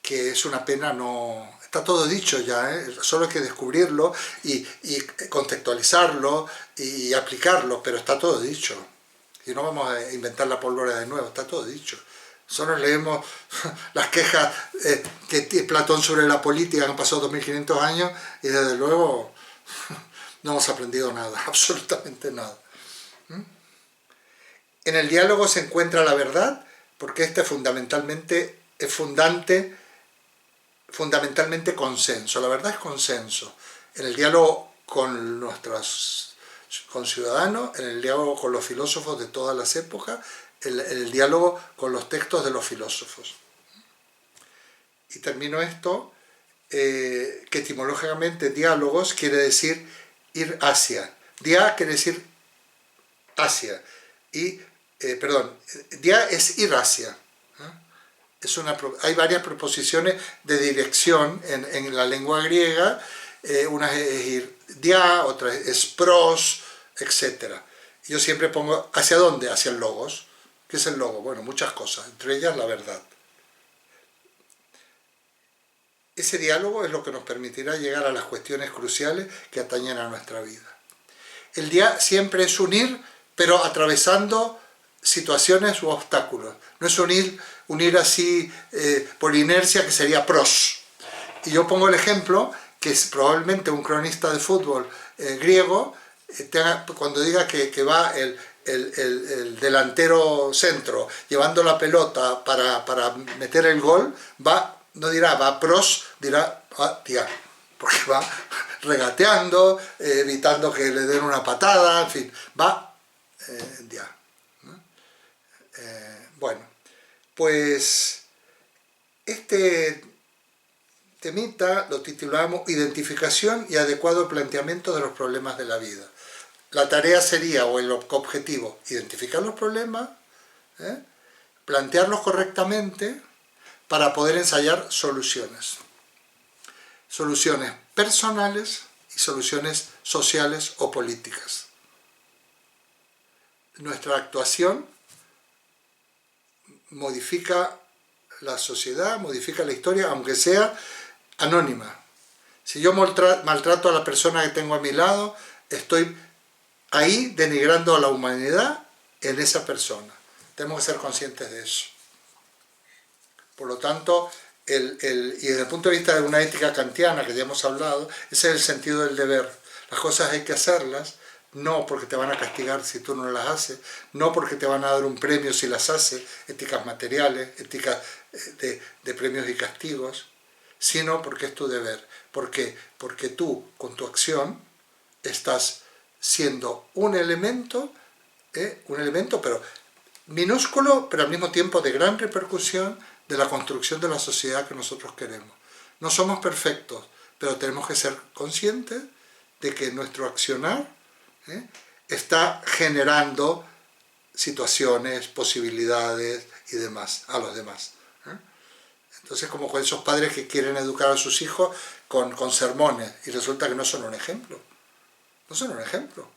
que es una pena no... Está todo dicho ya, solo hay que descubrirlo y contextualizarlo y aplicarlo, pero está todo dicho. Y no vamos a inventar la pólvora de nuevo, está todo dicho. Solo leemos las quejas que tiene Platón sobre la política, que han pasado 2500 años, y desde luego no hemos aprendido nada, absolutamente nada. En el diálogo se encuentra la verdad, porque este fundamentalmente consenso. La verdad es consenso. En el diálogo con nuestros conciudadanos, en el diálogo con los filósofos de todas las épocas, el diálogo con los textos de los filósofos. Y termino esto, que etimológicamente diálogos quiere decir ir hacia. Dia quiere decir hacia. Dia es ir hacia. Hay varias preposiciones de dirección en la lengua griega. Una es ir dia, otra es pros, etc. Yo siempre pongo, ¿hacia dónde? Hacia el logos. ¿Qué es el logo? Bueno, muchas cosas, entre ellas la verdad. Ese diálogo es lo que nos permitirá llegar a las cuestiones cruciales que atañen a nuestra vida. El dia siempre es unir, pero atravesando situaciones u obstáculos. No es unir así por inercia, que sería pros. Y yo pongo el ejemplo que es probablemente un cronista de fútbol griego, cuando diga que va el delantero centro llevando la pelota para meter el gol, no dirá va pros, dirá tía, porque va regateando, evitando que le den una patada, en fin, va ya. Bueno, pues este temita lo titulamos Identificación y adecuado planteamiento de los problemas de la vida. La tarea sería, o el objetivo, identificar los problemas, plantearlos correctamente para poder ensayar soluciones. Soluciones personales y soluciones sociales o políticas. Nuestra actuación modifica la sociedad, modifica la historia, aunque sea anónima. Si yo maltrato a la persona que tengo a mi lado, estoy ahí denigrando a la humanidad en esa persona. Tenemos que ser conscientes de eso. Por lo tanto, y desde el punto de vista de una ética kantiana, que ya hemos hablado, ese es el sentido del deber. Las cosas hay que hacerlas, no porque te van a castigar si tú no las haces, no porque te van a dar un premio si las haces, éticas materiales, éticas de premios y castigos, sino porque es tu deber. ¿Por qué? Porque tú, con tu acción, estás siendo un elemento pero minúsculo, pero al mismo tiempo de gran repercusión de la construcción de la sociedad que nosotros queremos. No somos perfectos, pero tenemos que ser conscientes de que nuestro accionar está generando situaciones, posibilidades y demás, a los demás. Entonces, como con esos padres que quieren educar a sus hijos con sermones y resulta que no son un ejemplo. No son un ejemplo.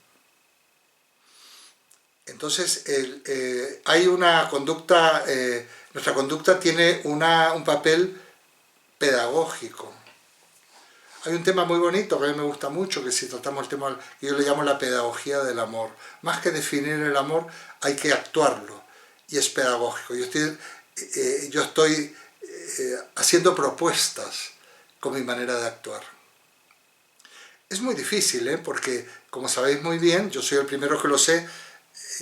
Entonces, hay una conducta, nuestra conducta tiene un papel pedagógico. Hay un tema muy bonito que a mí me gusta mucho, que si tratamos el tema que yo le llamo la pedagogía del amor. Más que definir el amor, hay que actuarlo, y es pedagógico. Yo estoy haciendo propuestas con mi manera de actuar. Es muy difícil, porque, como sabéis muy bien, yo soy el primero que lo sé,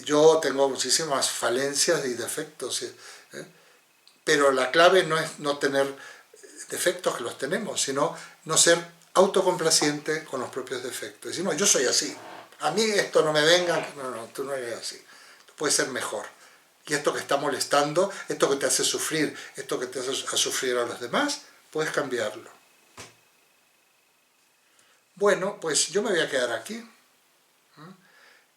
yo tengo muchísimas falencias y defectos, pero la clave no es no tener defectos, que los tenemos, sino no ser autocomplaciente con los propios defectos. Decir, no, yo soy así, a mí esto no me venga, no, tú no eres así, tú puedes ser mejor. Y esto que está molestando, esto que te hace sufrir, esto que te hace sufrir a los demás, puedes cambiarlo. Bueno, pues yo me voy a quedar aquí,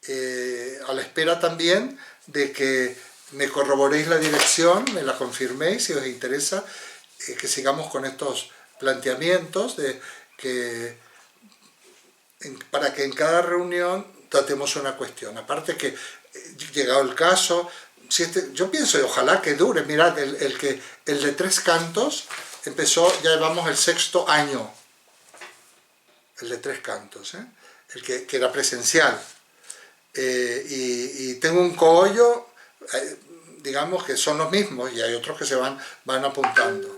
a la espera también de que me corroboréis la dirección, me la confirméis si os interesa, que sigamos con estos planteamientos para que en cada reunión tratemos una cuestión. Aparte que, llegado el caso, yo pienso, y ojalá que dure, mirad, el de 3 cantos empezó, ya llevamos el 6º año, el de 3 cantos, el que era presencial. Y tengo un cogollo, digamos que son los mismos, y hay otros que se van apuntando.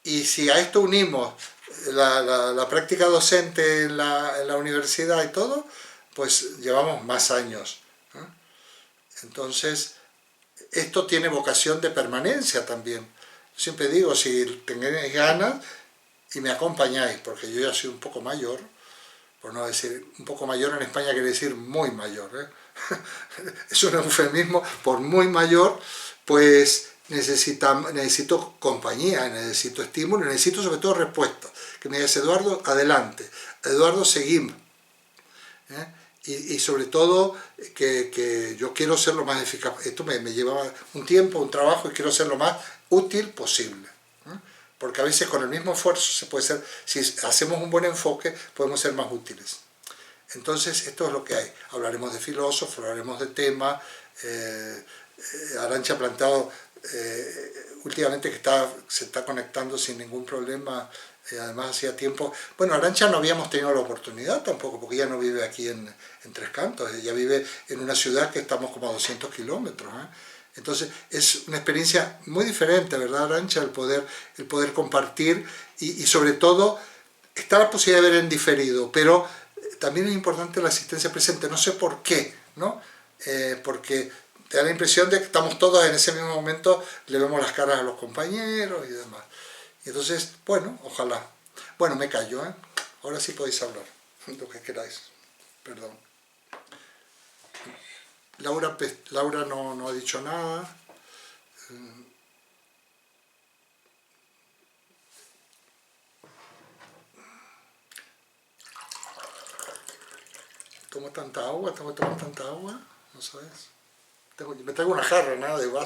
Y si a esto unimos la práctica docente en la universidad y todo, pues llevamos más años. Entonces, esto tiene vocación de permanencia también. Yo siempre digo, si tenéis ganas y me acompañáis, porque yo ya soy un poco mayor, por no decir, un poco mayor en España quiere decir muy mayor, es un eufemismo, por muy mayor, pues necesito compañía, necesito estímulo, necesito sobre todo respuesta. Que me digas, Eduardo, adelante, Eduardo, seguimos. Y sobre todo que yo quiero ser lo más eficaz. Esto me lleva un tiempo, un trabajo, y quiero ser lo más útil posible. Porque a veces con el mismo esfuerzo se puede ser, si hacemos un buen enfoque, podemos ser más útiles. Entonces, esto es lo que hay. Hablaremos de filósofos, hablaremos de temas. Arantxa ha planteado últimamente que se está conectando sin ningún problema. Además, hacía tiempo... Bueno, Arantxa no habíamos tenido la oportunidad tampoco, porque ella no vive aquí en Tres Cantos. Ella vive en una ciudad que estamos como a 200 kilómetros. Entonces es una experiencia muy diferente, ¿verdad, Arantxa? El poder compartir y sobre todo está la posibilidad de ver en diferido, pero también es importante la asistencia presente, no sé por qué, ¿no? Porque te da la impresión de que estamos todos en ese mismo momento, le vemos las caras a los compañeros y demás. Y entonces, bueno, ojalá. Bueno, me callo, ¿eh? Ahora sí podéis hablar, lo que queráis. Perdón. Laura no ha dicho nada. ¿Tomo tanta agua? ¿Tengo que tomar tanta agua? ¿No sabes? Me traigo una jarra, nada de vaso.